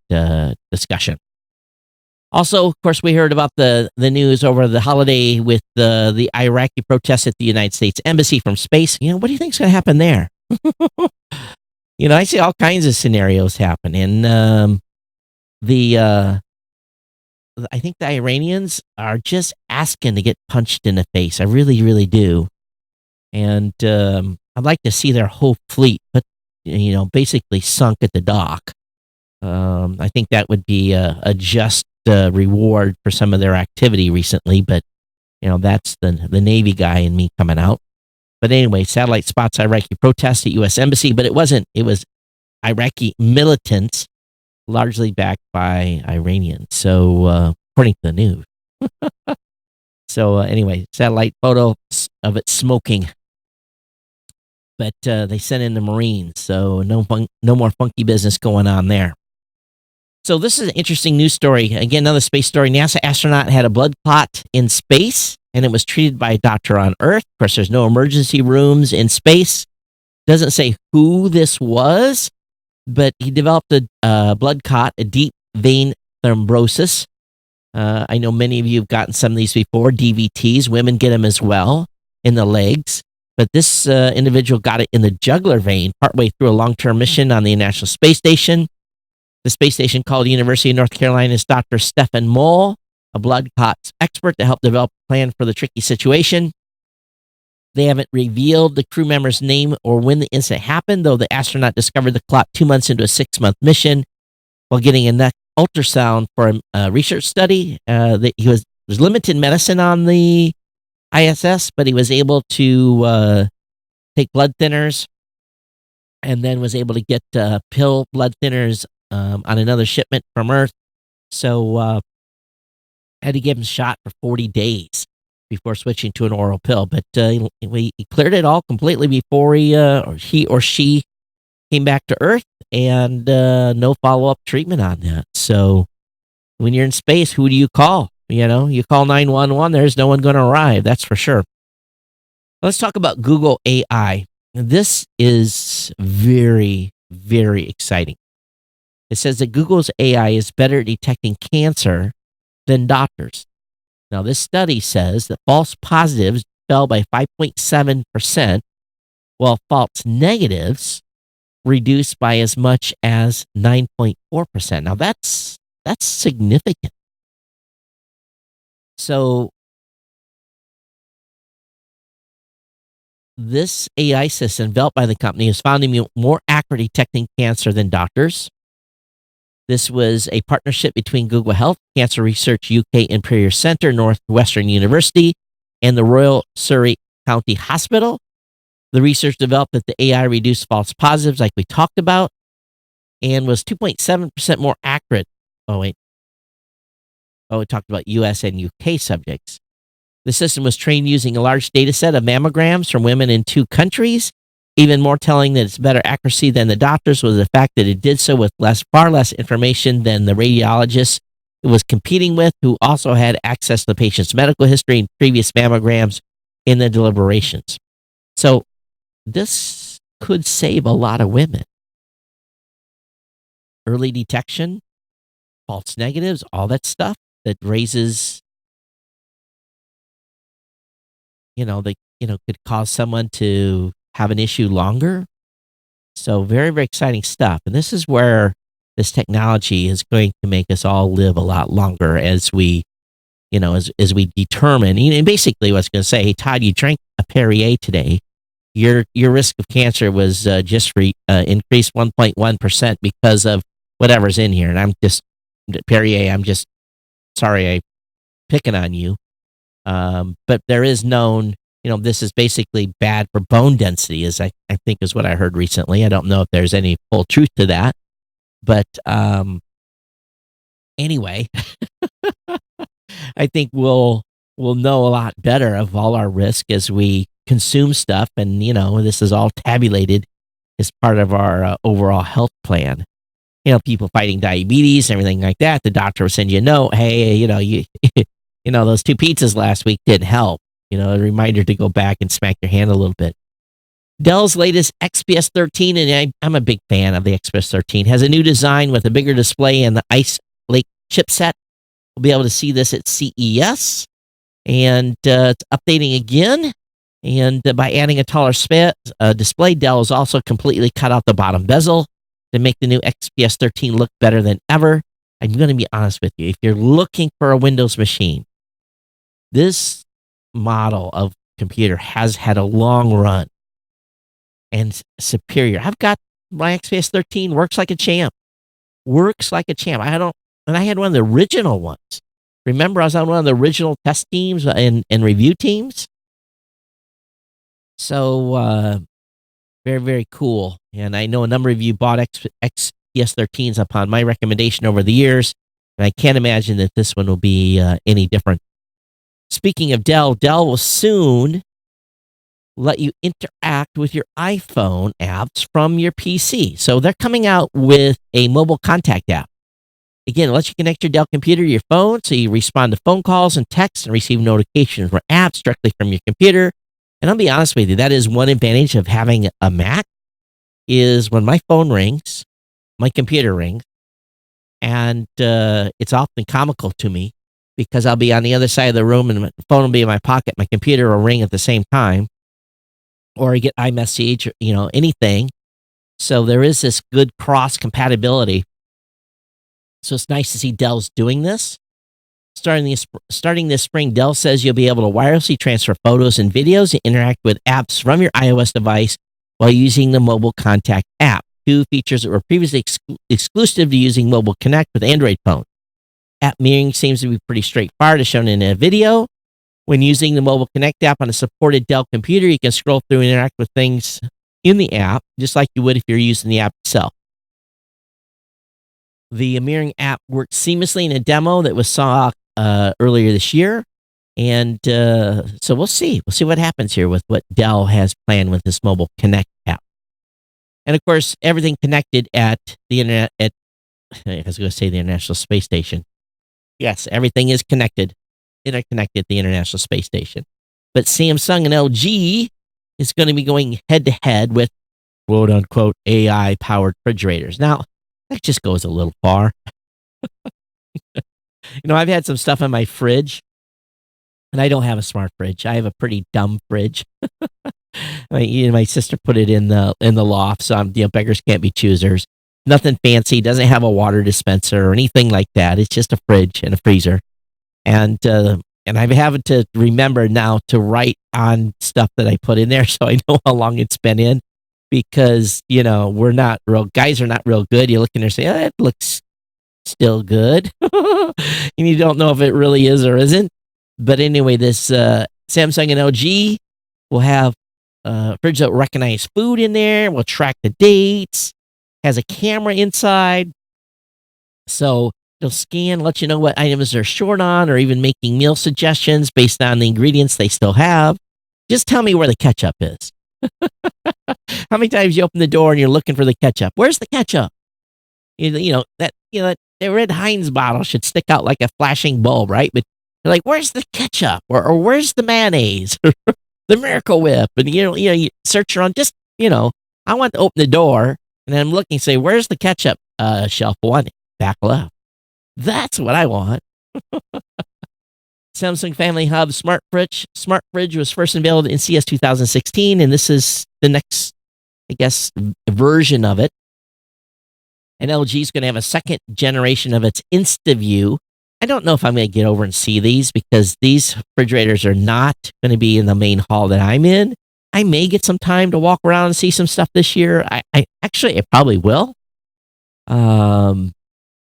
discussion. Also, of course, we heard about the news over the holiday with the Iraqi protests at the United States Embassy from space. What do you think is going to happen there? I see all kinds of scenarios happen. And I think the Iranians are just asking to get punched in the face. I really, really do. And I'd like to see their whole fleet, but basically sunk at the dock. I think that would be a just reward for some of their activity recently. But that's the Navy guy in me coming out. But anyway, satellite spots Iraqi protests at U.S. Embassy, but it wasn't. It was Iraqi militants, largely backed by Iranians. So according to the news. So anyway, satellite photo of it smoking. But they sent in the Marines, so no more funky business going on there. So this is an interesting news story. Again, another space story. NASA astronaut had a blood clot in space, and it was treated by a doctor on Earth. Of course, there's no emergency rooms in space. Doesn't say who this was, but he developed a blood clot, a deep vein thrombosis. I know many of you have gotten some of these before, DVTs. Women get them as well in the legs. But this individual got it in the jugular vein partway through a long-term mission on the International Space Station. The space station called University of North Carolina's Dr. Stephen Moll, a blood clots expert, to help develop a plan for the tricky situation. They haven't revealed the crew member's name or when the incident happened, though the astronaut discovered the clot 2 months into a 6-month mission while getting a neck ultrasound for a research study. He was limited medicine on the ISS, but he was able to take blood thinners and then was able to get pill blood thinners on another shipment from Earth. So had to give him a shot for 40 days before switching to an oral pill. But he cleared it all completely before he or she came back to Earth, and no follow-up treatment on that. So when you're in space, who do you call? You call 911, there's no one going to arrive. That's for sure. Let's talk about Google AI. This is very, very exciting. It says that Google's AI is better at detecting cancer than doctors. Now, this study says that false positives fell by 5.7%, while false negatives reduced by as much as 9.4%. Now, that's significant. So this AI system developed by the company is found to be more accurate detecting cancer than doctors. This was a partnership between Google Health, Cancer Research UK Imperial Center, Northwestern University, and the Royal Surrey County Hospital. The research developed that the AI reduced false positives, like we talked about, and was 2.7% more accurate. It talked about US and UK subjects. The system was trained using a large data set of mammograms from women in 2 countries. Even more telling that it's better accuracy than the doctors was the fact that it did so with far less information than the radiologists it was competing with, who also had access to the patient's medical history and previous mammograms in the deliberations. So this could save a lot of women. Early detection, false negatives, all that stuff that raises, could cause someone to have an issue longer. So very, very exciting stuff. And this is where this technology is going to make us all live a lot longer as we, as we determine. And basically what's going to say, hey, Todd, you drank a Perrier today. Your risk of cancer was just increased 1.1% because of whatever's in here. And Perrier, I'm just sorry I'm picking on you. But there is known, this is basically bad for bone density, I think is what I heard recently. I don't know if there's any full truth to that. But anyway, I think we'll know a lot better of all our risk as we consume stuff. And, this is all tabulated as part of our overall health plan. People fighting diabetes, everything like that. The doctor will send you a note. Hey, those 2 pizzas last week didn't help. A reminder to go back and smack your hand a little bit. Dell's latest XPS 13, and I'm a big fan of the XPS 13, has a new design with a bigger display and the Ice Lake chipset. We'll be able to see this at CES, and it's updating again. And by adding a taller display, Dell has also completely cut out the bottom bezel to make the new XPS 13 look better than ever. I'm going to be honest with you. If you're looking for a Windows machine, this model of computer has had a long run and superior. I've got my XPS 13, works like a champ. And I had one of the original ones. Remember, I was on one of the original test teams and review teams. So, very, very cool. And I know a number of you bought XPS 13s upon my recommendation over the years, and I can't imagine that this one will be any different. Speaking of Dell will soon let you interact with your iPhone apps from your PC. So they're coming out with a mobile contact app. Again, it lets you connect your Dell computer to your phone, so you respond to phone calls and texts and receive notifications from apps directly from your computer. And I'll be honest with you, that is one advantage of having a Mac, is when my phone rings, my computer rings, and it's often comical to me because I'll be on the other side of the room and my phone will be in my pocket, my computer will ring at the same time, or I get iMessage, anything. So there is this good cross compatibility So it's nice to see Dell's doing this. Starting this spring, Dell says you'll be able to wirelessly transfer photos and videos and interact with apps from your iOS device while using the Mobile Contact app. Two features that were previously exclusive to using Mobile Connect with Android phone. App mirroring seems to be pretty straightforward, as shown in a video. When using the Mobile Connect app on a supported Dell computer, you can scroll through and interact with things in the app, just like you would if you're using the app itself. The mirroring app worked seamlessly in a demo that was saw earlier this year. And so we'll see. We'll see what happens here with what Dell has planned with this Mobile Connect app. And of course, everything connected at the internet, I was going to say the International Space Station. Yes, everything is interconnected at the International Space Station. But Samsung and LG is going to be going head to head with quote unquote AI powered refrigerators. Now, that just goes a little far. I've had some stuff in my fridge, and I don't have a smart fridge. I have a pretty dumb fridge. My sister put it in the loft, so beggars can't be choosers. Nothing fancy. Doesn't have a water dispenser or anything like that. It's just a fridge and a freezer. And I'm having to remember now to write on stuff that I put in there so I know how long it's been in, because guys are not real good. You look in there and say, it looks still good. And you don't know if it really is or isn't. But anyway, this Samsung and LG will have fridge that will recognize food in there, will track the dates, has a camera inside. So it'll scan, let you know what items they're short on, or even making meal suggestions based on the ingredients they still have. Just tell me where the ketchup is. How many times you open the door and you're looking for the ketchup? Where's the ketchup? That red Heinz bottle should stick out like a flashing bulb, right? But you're like, where's the ketchup? Or where's the mayonnaise? The Miracle Whip? And you search around. Just I want to open the door and I'm looking, say, where's the ketchup? Shelf 1, back left. That's what I want. Samsung Family Hub Smart Fridge was first unveiled in CS 2016, and this is the next, I guess, version of it. And LG is going to have a second generation of its InstaView. I don't know if I'm going to get over and see these, because these refrigerators are not going to be in the main hall that I'm in. I may get some time to walk around and see some stuff this year. I probably will.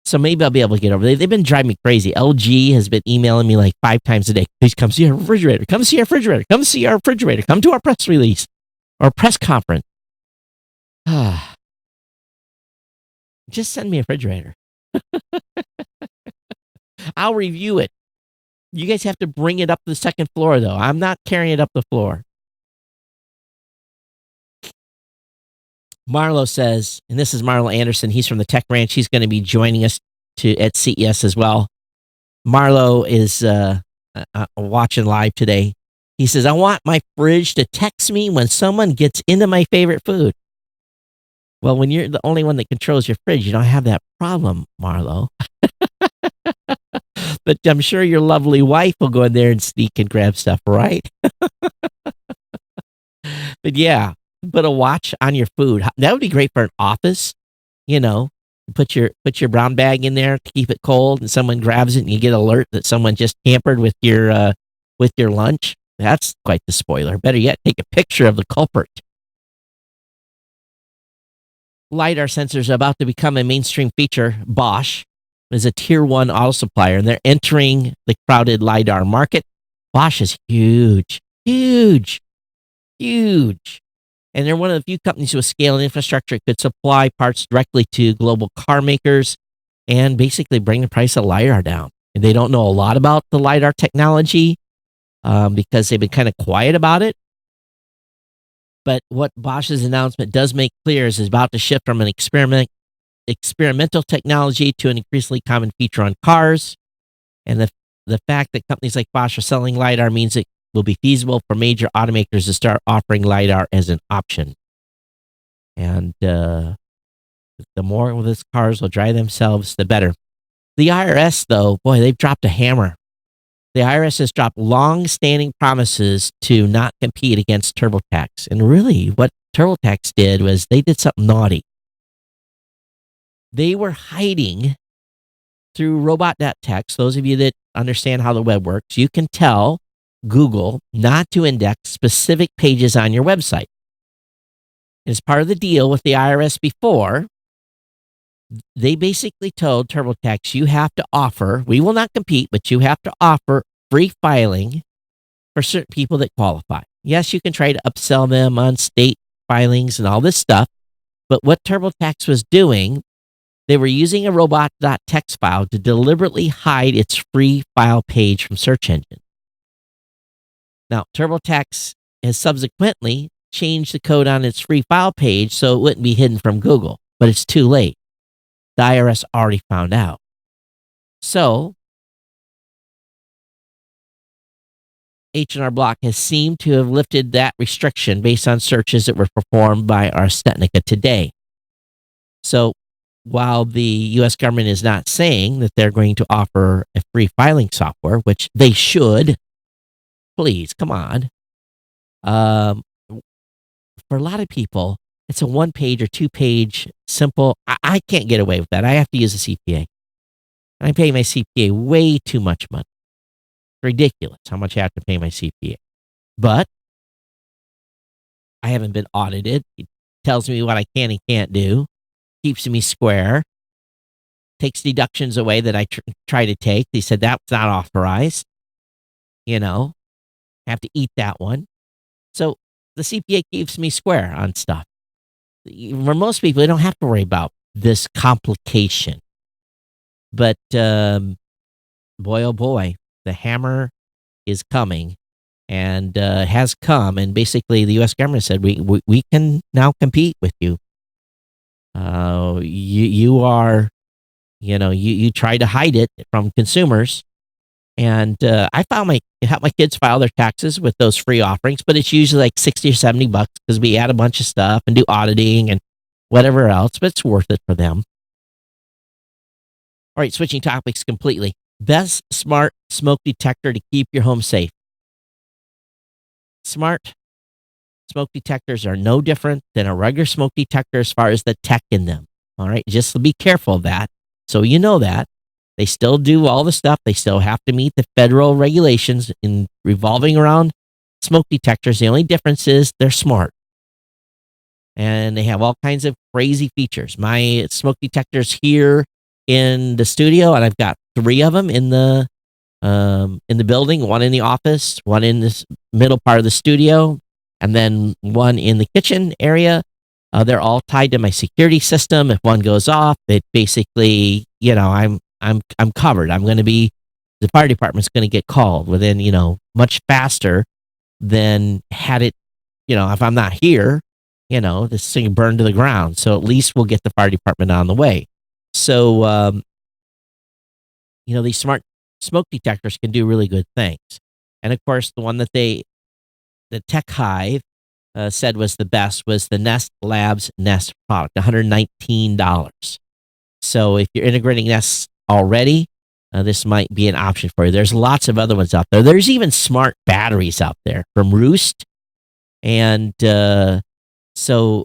So maybe I'll be able to get over there. They've been driving me crazy. LG has been emailing me like 5 times a day. Please come see our refrigerator. Come see our refrigerator. Come see our refrigerator. Come to our press release or press conference. Just send me a refrigerator. I'll review it. You guys have to bring it up to the second floor, though. I'm not carrying it up the floor. Marlo says, and this is Marlo Anderson. He's from the Tech Ranch. He's going to be joining us at CES as well. Marlo is watching live today. He says, I want my fridge to text me when someone gets into my favorite food. Well, when you're the only one that controls your fridge, you don't have that problem, Marlo. But I'm sure your lovely wife will go in there and sneak and grab stuff, right? But yeah, put a watch on your food. That would be great for an office. Put your brown bag in there to keep it cold, and someone grabs it and you get alert that someone just tampered with your lunch. That's quite the spoiler. Better yet, take a picture of the culprit. LiDAR sensors are about to become a mainstream feature. Bosch is a tier 1 auto supplier, and they're entering the crowded LiDAR market. Bosch is huge. And they're one of the few companies with scale and infrastructure that could supply parts directly to global car makers and basically bring the price of LiDAR down. And they don't know a lot about the LiDAR technology because they've been kind of quiet about it. But what Bosch's announcement does make clear is it's about to shift from an experimental technology to an increasingly common feature on cars. And the fact that companies like Bosch are selling LiDAR means it will be feasible for major automakers to start offering LiDAR as an option. And the more these cars will drive themselves, the better. The IRS, though, boy, they've dropped a hammer. The IRS has dropped long-standing promises to not compete against TurboTax. And really, what TurboTax did was they did something naughty. They were hiding through robot.txt, those of you that understand how the web works, you can tell Google not to index specific pages on your website. As part of the deal with the IRS before, they basically told TurboTax, you have to offer, we will not compete, but you have to offer free filing for certain people that qualify. Yes, you can try to upsell them on state filings and all this stuff, but what TurboTax was doing, they were using a robot.txt file to deliberately hide its free file page from search engines. Now, TurboTax has subsequently changed the code on its free file page so it wouldn't be hidden from Google, but it's too late. The IRS already found out. So, H&R Block has seemed to have lifted that restriction based on searches that were performed by our Stetnica today. So, while the U.S. government is not saying that they're going to offer a free filing software, which they should, please, come on. For a lot of people, it's a 1-page or 2-page simple. I can't get away with that. I have to use a CPA. I pay my CPA way too much money. Ridiculous how much I have to pay my CPA. But I haven't been audited. It tells me what I can and can't do, keeps me square, takes deductions away that I try to take. They said that's not authorized. I have to eat that one. So the CPA keeps me square on stuff. For most people, they don't have to worry about this complication. But boy, oh boy, the hammer is coming and has come. And basically, the U.S. government said, we can now compete with you. You are, you tried to hide it from consumers. And I help my kids file their taxes with those free offerings, but it's usually like $60 or $70 because we add a bunch of stuff and do auditing and whatever else, but it's worth it for them. All right, switching topics completely. Best smart smoke detector to keep your home safe. Smart smoke detectors are no different than a regular smoke detector as far as the tech in them. All right, just be careful of that. So you know that. They still do all the stuff. They still have to meet the federal regulations in revolving around smoke detectors. The only difference is they're smart. And they have all kinds of crazy features. My smoke detectors here in the studio, and I've got 3 of them in the building, one in the office, one in this middle part of the studio, and then one in the kitchen area. They're all tied to my security system. If one goes off, it basically, I'm covered. The fire department's going to get called within, much faster than had it, if I'm not here, this thing burned to the ground. So at least we'll get the fire department on the way. So, these smart smoke detectors can do really good things. And of course, the one that the Tech Hive said was the best was the Nest Labs Nest product, $119. So if you're integrating Nest already, this might be an option for you. There's lots of other ones out there. There's even smart batteries out there from Roost. And so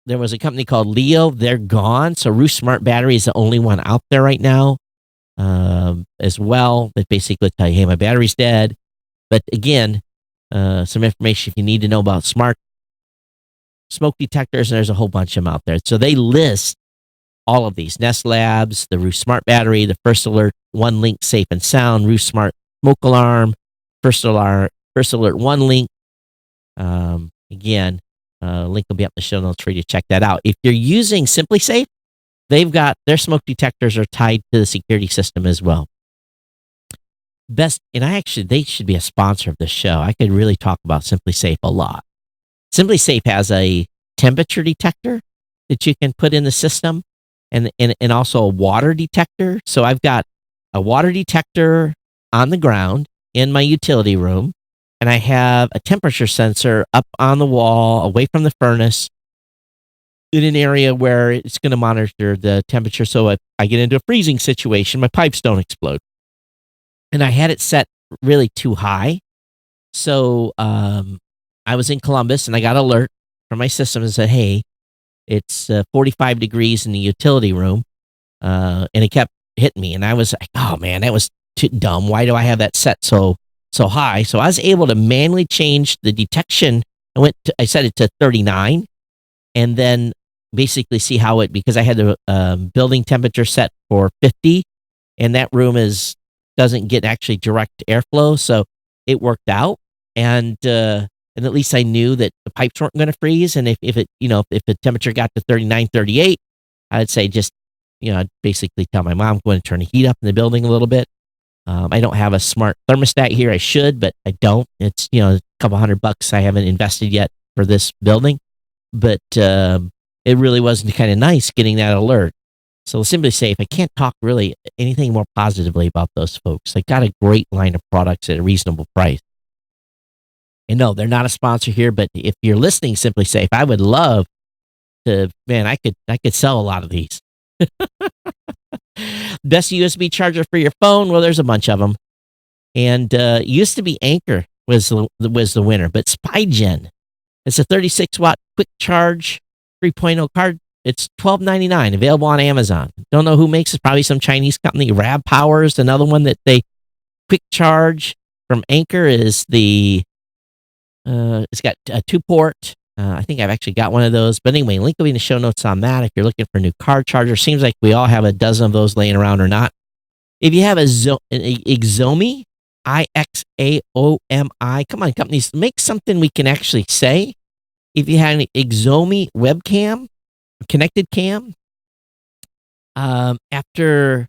there was a company called Leo. They're gone. So Roost Smart Battery is the only one out there right now as well. That basically tell you, hey, my battery's dead. But again, some information if you need to know about smart smoke detectors, and there's a whole bunch of them out there. So they list all of these: Nest Labs, the Roost Smart Battery, the First Alert One Link Safe and Sound, Roost Smart Smoke Alarm, First Alert One Link. Again, link will be up in the show notes for you to check that out. If you're using Simply Safe, they've got their smoke detectors are tied to the security system as well. They should be a sponsor of this show. I could really talk about Simply Safe a lot. Simply Safe has a temperature detector that you can put in the system and also a water detector. So I've got a water detector on the ground in my utility room, and I have a temperature sensor up on the wall away from the furnace in an area where it's going to monitor the temperature. So if I get into a freezing situation, my pipes don't explode. And I had it set really too high. So I was in Columbus and I got an alert from my system and said, hey, it's 45 degrees in the utility room. and it kept hitting me. And I was like, oh man, that was too dumb. Why do I have that set so high? So I was able to manually change the detection. I set it to 39, and then basically see how it, because I had the building temperature set for 50, and that room doesn't get actually direct airflow, so it worked out. And at least I knew that the pipes weren't going to freeze. And if the temperature got to 39, 38, I'd say just, I'd basically tell my mom, go and turn the heat up in the building a little bit. I don't have a smart thermostat here. I should, but I don't. It's, a couple $100 I haven't invested yet for this building. But it really wasn't kind of nice getting that alert. So Simply Safe, I can't talk really anything more positively about those folks. They got a great line of products at a reasonable price. And no, they're not a sponsor here, but if you're listening, Simply Safe, I would love to, man, I could sell a lot of these. Best USB charger for your phone. Well, there's a bunch of them. And used to be Anchor was the winner, but SpyGen, it's a 36 watt quick charge 3.0 card. It's $12.99, available on Amazon. Don't know who makes it. Probably some Chinese company. Rab Power is another one that they quick charge from Anchor is the. It's got a 2-port. I think I've actually got one of those. But anyway, link will be in the show notes on that. If you're looking for a new car charger, seems like we all have a dozen of those laying around or not. If you have an Ixomi, Ixaomi, come on, companies, make something we can actually say. If you had an Ixomi webcam, connected cam, after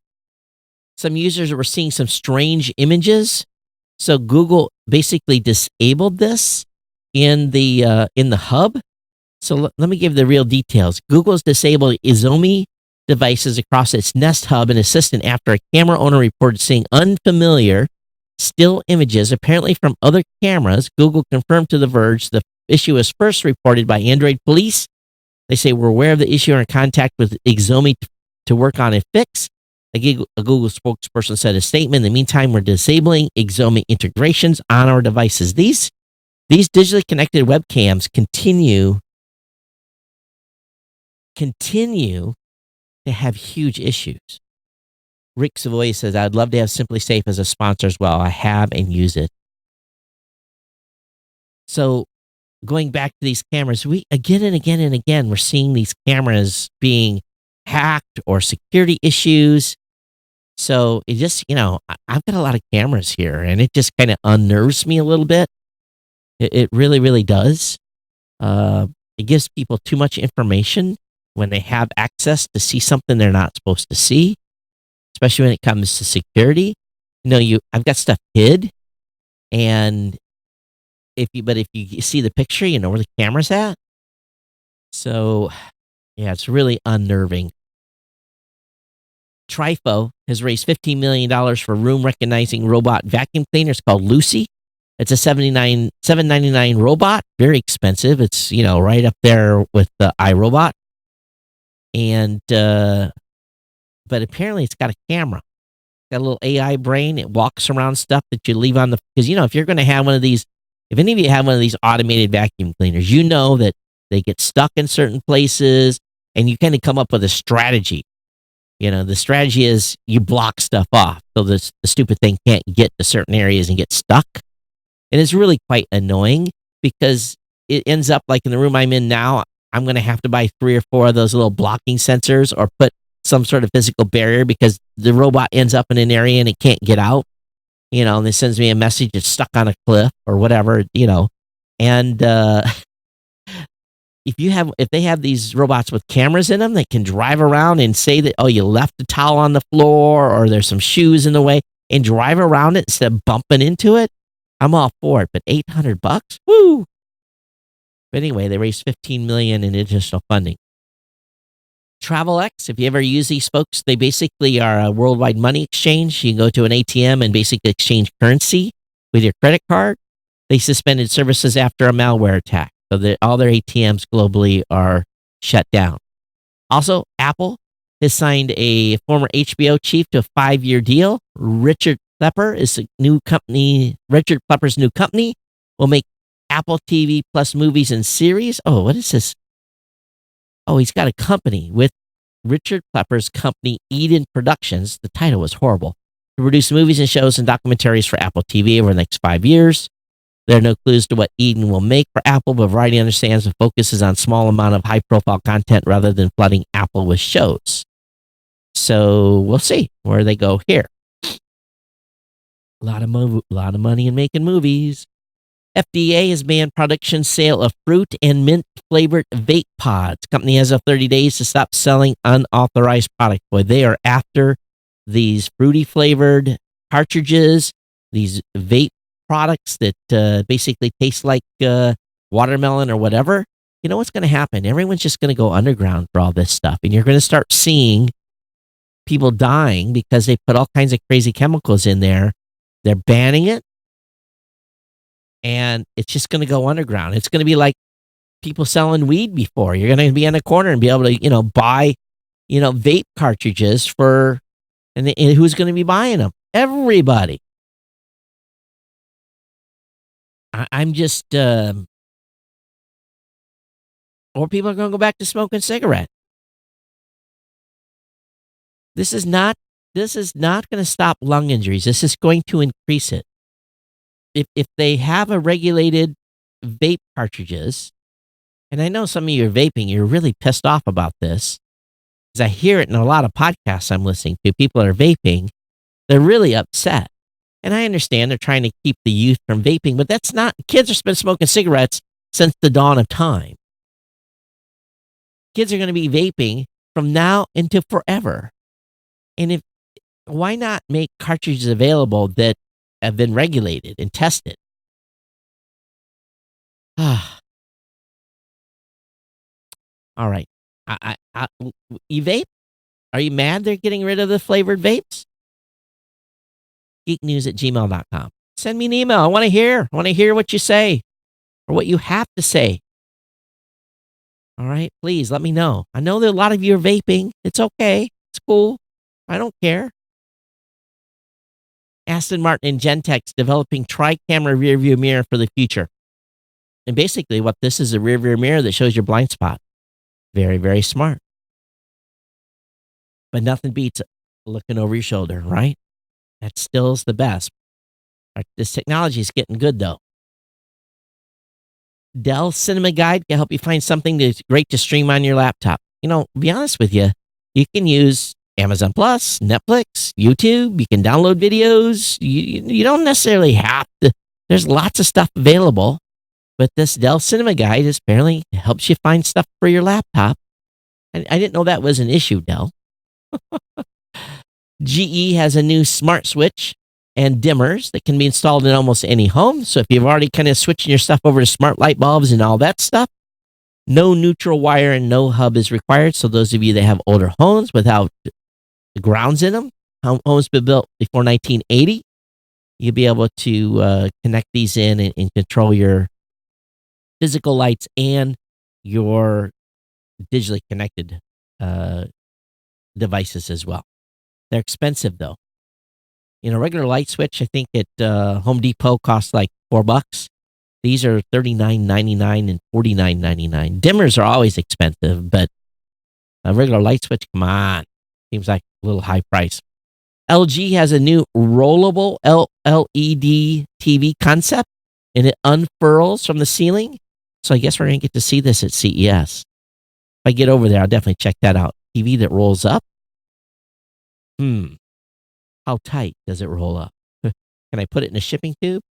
some users were seeing some strange images, so Google basically disabled this in the hub. So let me give the real details. Google's disabled Ixomi devices across its Nest Hub and Assistant after a camera owner reported seeing unfamiliar still images, apparently from other cameras. Google confirmed to The Verge the issue was first reported by Android police. They say we're aware of the issue and are in contact with Ixomi to work on a fix. A Google spokesperson said a statement. In the meantime, we're disabling Ixomi integrations on our devices. These digitally connected webcams continue to have huge issues. Rick Savoy says, I'd love to have Simply Safe as a sponsor as well. I have and use it. So going back to these cameras, we again and again and again, we're seeing these cameras being hacked or security issues. So it just, I've got a lot of cameras here and it just kind of unnerves me a little bit. It really, really does. It gives people too much information when they have access to see something they're not supposed to see, especially when it comes to security. I've got stuff hid, and if you see the picture, you know where the camera's at. So, yeah, it's really unnerving. Trifo has raised $15 million for room recognizing robot vacuum cleaner. It's called Lucy. It's a $799 robot. Very expensive. It's, right up there with the iRobot. And, but apparently it's got a camera. It's got a little AI brain. It walks around stuff that you leave on because, if you're going to have one of these, if any of you have one of these automated vacuum cleaners, you know that they get stuck in certain places and you kind of come up with a strategy. The strategy is you block stuff off so the stupid thing can't get to certain areas and get stuck. And it's really quite annoying because it ends up like in the room I'm in now, I'm going to have to buy 3 or 4 of those little blocking sensors or put some sort of physical barrier because the robot ends up in an area and it can't get out, and it sends me a message, it's stuck on a cliff or whatever, and, if they have these robots with cameras in them, they can drive around and say that, oh, you left a towel on the floor or there's some shoes in the way and drive around it instead of bumping into it. I'm all for it, but $800, woo! But anyway, they raised $15 million in additional funding. TravelX, if you ever use these folks, they basically are a worldwide money exchange. You can go to an ATM and basically exchange currency with your credit card. They suspended services after a malware attack. So all their ATMs globally are shut down. Also, Apple has signed a former HBO chief to a 5-year deal. Richard Klepper's new company will make Apple TV Plus movies and series. Oh, what is this? Oh, he's got a company with Richard Plepper's company Eden Productions, the title was horrible, to produce movies and shows and documentaries for Apple TV over the next 5 years. There are no clues to what Eden will make for Apple, but Variety understands the focus is on small amount of high-profile content rather than flooding Apple with shows. So we'll see where they go here. A lot of money in making movies. FDA has banned production sale of fruit and mint flavored vape pods. Company has 30 days to stop selling unauthorized product. Boy, they are after these fruity flavored cartridges, these vape products that basically taste like watermelon or whatever. You know what's going to happen? Everyone's just going to go underground for all this stuff, and you're going to start seeing people dying because they put all kinds of crazy chemicals in there. They're banning it, and it's just going to go underground. It's going to be like people selling weed before. You're going to be in a corner and be able to, buy, vape cartridges and who's going to be buying them? Everybody. I'm just, or people are going to go back to smoking cigarettes. This is not going to stop lung injuries. This is going to increase it. If they have a regulated vape cartridges, and I know some of you are vaping, you're really pissed off about this, because I hear it in a lot of podcasts I'm listening to. People that are vaping, they're really upset. And I understand they're trying to keep the youth from vaping, but that's not, kids have been smoking cigarettes since the dawn of time. Kids are going to be vaping from now into forever. And why not make cartridges available that have been regulated and tested? All right. You vape? Are you mad they're getting rid of the flavored vapes? geeknews@gmail.com. Send me an email. I want to hear what you say or what you have to say. All right. Please let me know. I know that a lot of you are vaping. It's okay. It's cool. I don't care. Aston Martin and Gentex developing tri-camera rearview mirror for the future. And basically what this is, a rearview mirror that shows your blind spot. Very, very smart. But nothing beats looking over your shoulder, right? That still's the best. This technology is getting good, though. Dell Cinema Guide can help you find something that's great to stream on your laptop. To be honest with you, you can use Amazon Plus, Netflix, YouTube. You can download videos. You don't necessarily have to. There's lots of stuff available. But this Dell Cinema Guide apparently helps you find stuff for your laptop. I didn't know that was an issue, Dell. GE has a new smart switch and dimmers that can be installed in almost any home. So if you've already kind of switching your stuff over to smart light bulbs and all that stuff, no neutral wire and no hub is required. So those of you that have older homes without grounds in them, homes been built before 1980, you'll be able to connect these in and control your physical lights and your digitally connected devices as well. They're expensive, though. Regular light switch, I think at Home Depot costs like $4. These are $39.99 and $49.99. Dimmers are always expensive, but a regular light switch, come on. Seems like a little high price. LG has a new rollable LED TV concept, and it unfurls from the ceiling. So I guess we're going to get to see this at CES. If I get over there, I'll definitely check that out. TV that rolls up. How tight does it roll up? Can I put it in a shipping tube?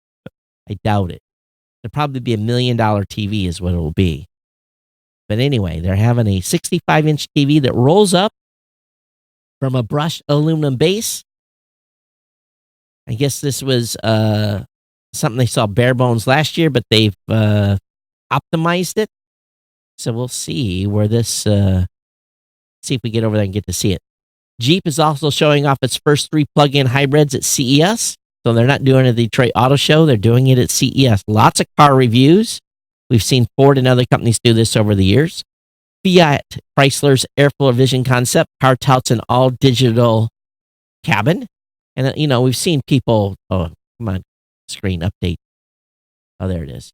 I doubt it. It'll probably be $1 million TV is what it will be. But anyway, they're having a 65-inch TV that rolls up from a brushed aluminum base. I guess this was something they saw bare bones last year, but they've optimized it. So we'll see where this, see if we get over there and get to see it. Jeep is also showing off its first 3 plug-in hybrids at CES. So they're not doing it at the Detroit Auto Show. They're doing it at CES. Lots of car reviews. We've seen Ford and other companies do this over the years. Fiat Chrysler's Airflow Vision concept. Car touts an all-digital cabin. And, we've seen people... Oh, come on. Screen update. Oh, there it is.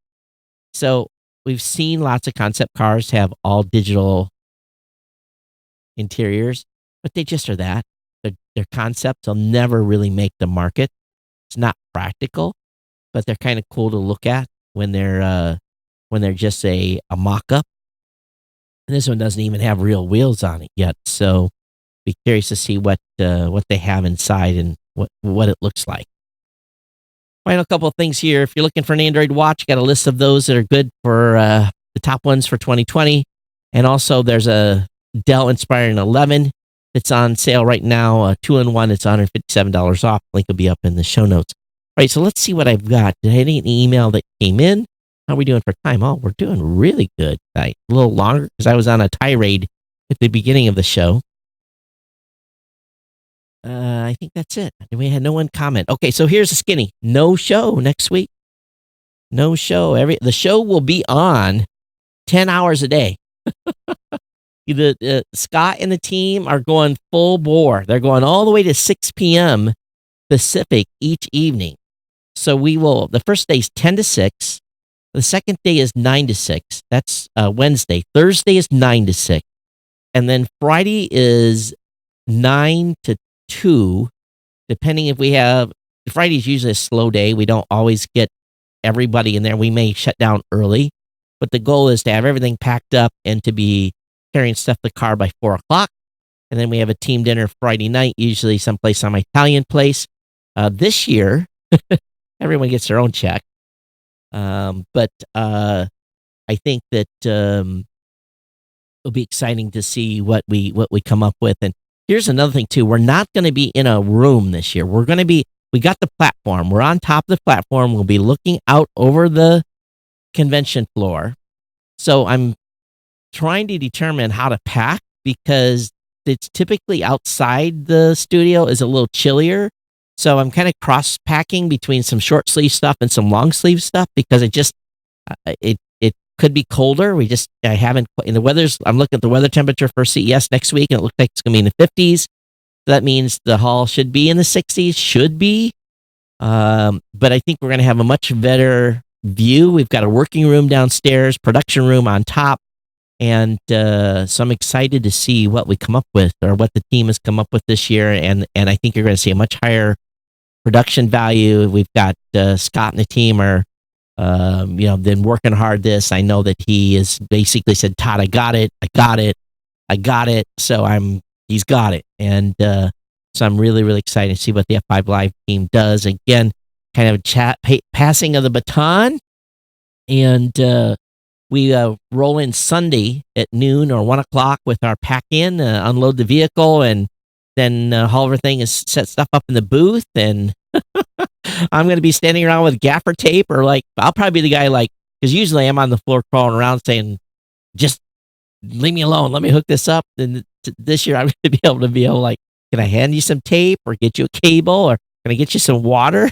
So we've seen lots of concept cars have all-digital interiors, but they just are that. Their concepts will never really make the market. It's not practical, but they're kind of cool to look at when they're just a mock-up. And this one doesn't even have real wheels on it yet, so be curious to see what they have inside and what it looks like. Final couple of things here. If you're looking for an Android watch, got a list of those that are good for the top ones for 2020. And also, there's a Dell Inspiron 11 that's on sale right now. 2-in-1, it's $157 off. Link will be up in the show notes. All right, so let's see what I've got. Did I have any email that came in? How are we doing for time? Oh, we're doing really good. A little longer because I was on a tirade at the beginning of the show. I think that's it. We had no one comment. Okay, so here's a skinny. No show next week. No show. The show will be on 10 hours a day. Scott and the team are going full bore. They're going all the way to 6 p.m. Pacific each evening. So the first day is 10 to 6. The second day is 9 to 6. That's Wednesday. Thursday is 9 to 6. And then Friday is 9 to 2, depending if we have. Friday's usually a slow day. We don't always get everybody in there. We may shut down early, but the goal is to have everything packed up and to be carrying stuff to the car by 4 o'clock. And then we have a team dinner Friday night, usually someplace on my Italian place. This year, everyone gets their own check. But I think that it'll be exciting to see what we come up with. And here's another thing too. We're not going to be in a room this year. We got the platform. We're on top of the platform. We'll be looking out over the convention floor. So I'm trying to determine how to pack because it's typically outside the studio is a little chillier. So I'm kind of cross packing between some short sleeve stuff and some long sleeve stuff because it could be colder. I haven't in the weather's. I'm looking at the weather temperature for CES next week, and it looks like it's going to be in the 50s. So that means the hall should be in the 60s. Should be, but I think we're going to have a much better view. We've got a working room downstairs, production room on top, and so I'm excited to see what we come up with or what the team has come up with this year. And I think you're going to see a much higher production value. We've got Scott and the team are. Been working hard this. I know that he has basically said, Todd, I got it. So he's got it. And so I'm really, really excited to see what the F5 Live team does. Again, kind of passing of the baton. And we roll in Sunday at noon or 1 o'clock with our pack-in, unload the vehicle, and then haul everything is set stuff up in the booth. And I'm going to be standing around with gaffer tape or I'll probably be the guy because usually I'm on the floor crawling around saying, just leave me alone. Let me hook this up. And this year I'm going to be able can I hand you some tape or get you a cable or can I get you some water?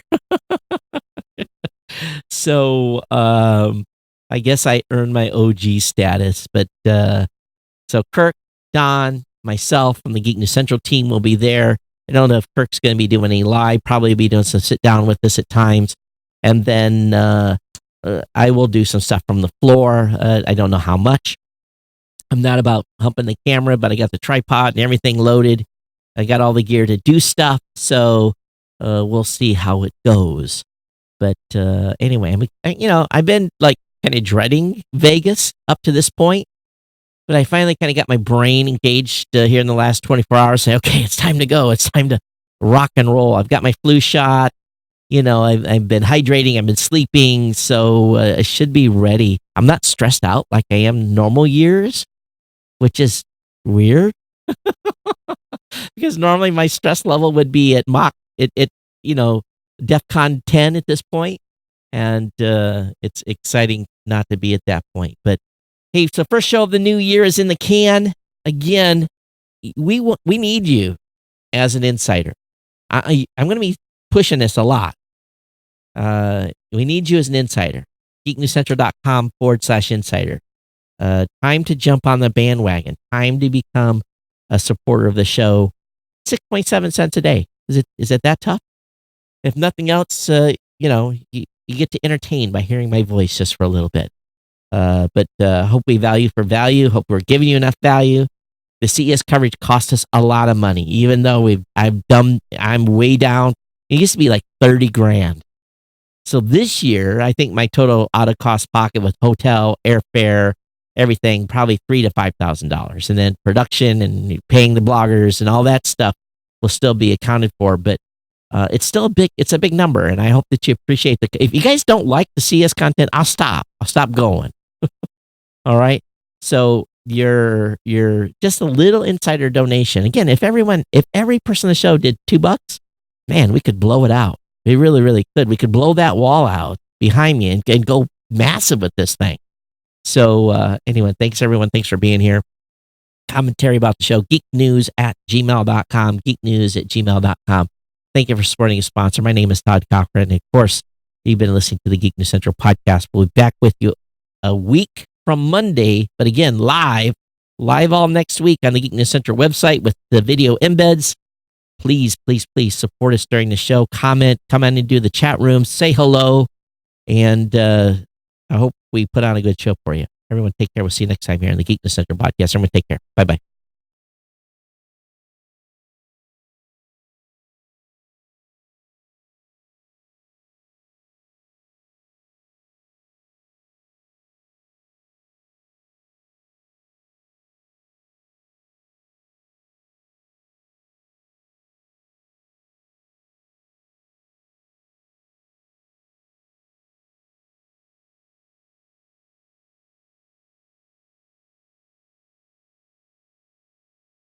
So, I guess I earned my OG status, but, so Kirk, Don, myself from the Geek News Central team will be there. I don't know if Kirk's going to be doing any live, probably be doing some sit down with us at times. And then I will do some stuff from the floor. I don't know how much. I'm not about humping the camera, but I got the tripod and everything loaded. I got all the gear to do stuff. So we'll see how it goes. But anyway, I've been kind of dreading Vegas up to this point. But I finally kind of got my brain engaged here in the last 24 hours. Say, okay, it's time to go. It's time to rock and roll. I've got my flu shot. I've been hydrating. I've been sleeping. So I should be ready. I'm not stressed out like I am normal years, which is weird. Because normally my stress level would be at DEFCON 10 at this point. And it's exciting not to be at that point. But hey, so first show of the new year is in the can. Again, we need you as an insider. I'm going to be pushing this a lot. We need you as an insider. geeknewscentral.com/insider. Time to jump on the bandwagon. Time to become a supporter of the show. 6.7 cents a day. Is it that tough? If nothing else, you get to entertain by hearing my voice just for a little bit. But hope we value for value. Hope we're giving you enough value. The CES coverage cost us a lot of money, even though I'm way down. It used to be like 30 grand. So this year, I think my total out of cost pocket with hotel, airfare, everything, probably $3,000 to $5,000. And then production and paying the bloggers and all that stuff will still be accounted for. But it's still it's a big number. And I hope that you appreciate if you guys don't like the CS content, I'll stop going. All right. So you're just a little insider donation. Again, if every person on the show did $2, man, we could blow it out. We really, really could. We could blow that wall out behind me and go massive with this thing. So anyway, thanks everyone. Thanks for being here. Commentary about the show, geeknews@gmail.com, geeknews@gmail.com. Thank you for supporting a sponsor. My name is Todd Cochran. And of course, you've been listening to the Geek News Central podcast. We'll be back with you a week from Monday, but again, live all next week on the Geek News Central website with the video embeds. Please, please, please support us during the show. Comment, come in and do the chat room, say hello, and I hope we put on a good show for you. Everyone take care. We'll see you next time here on the Geek News Central podcast. Everyone take care. Bye-bye.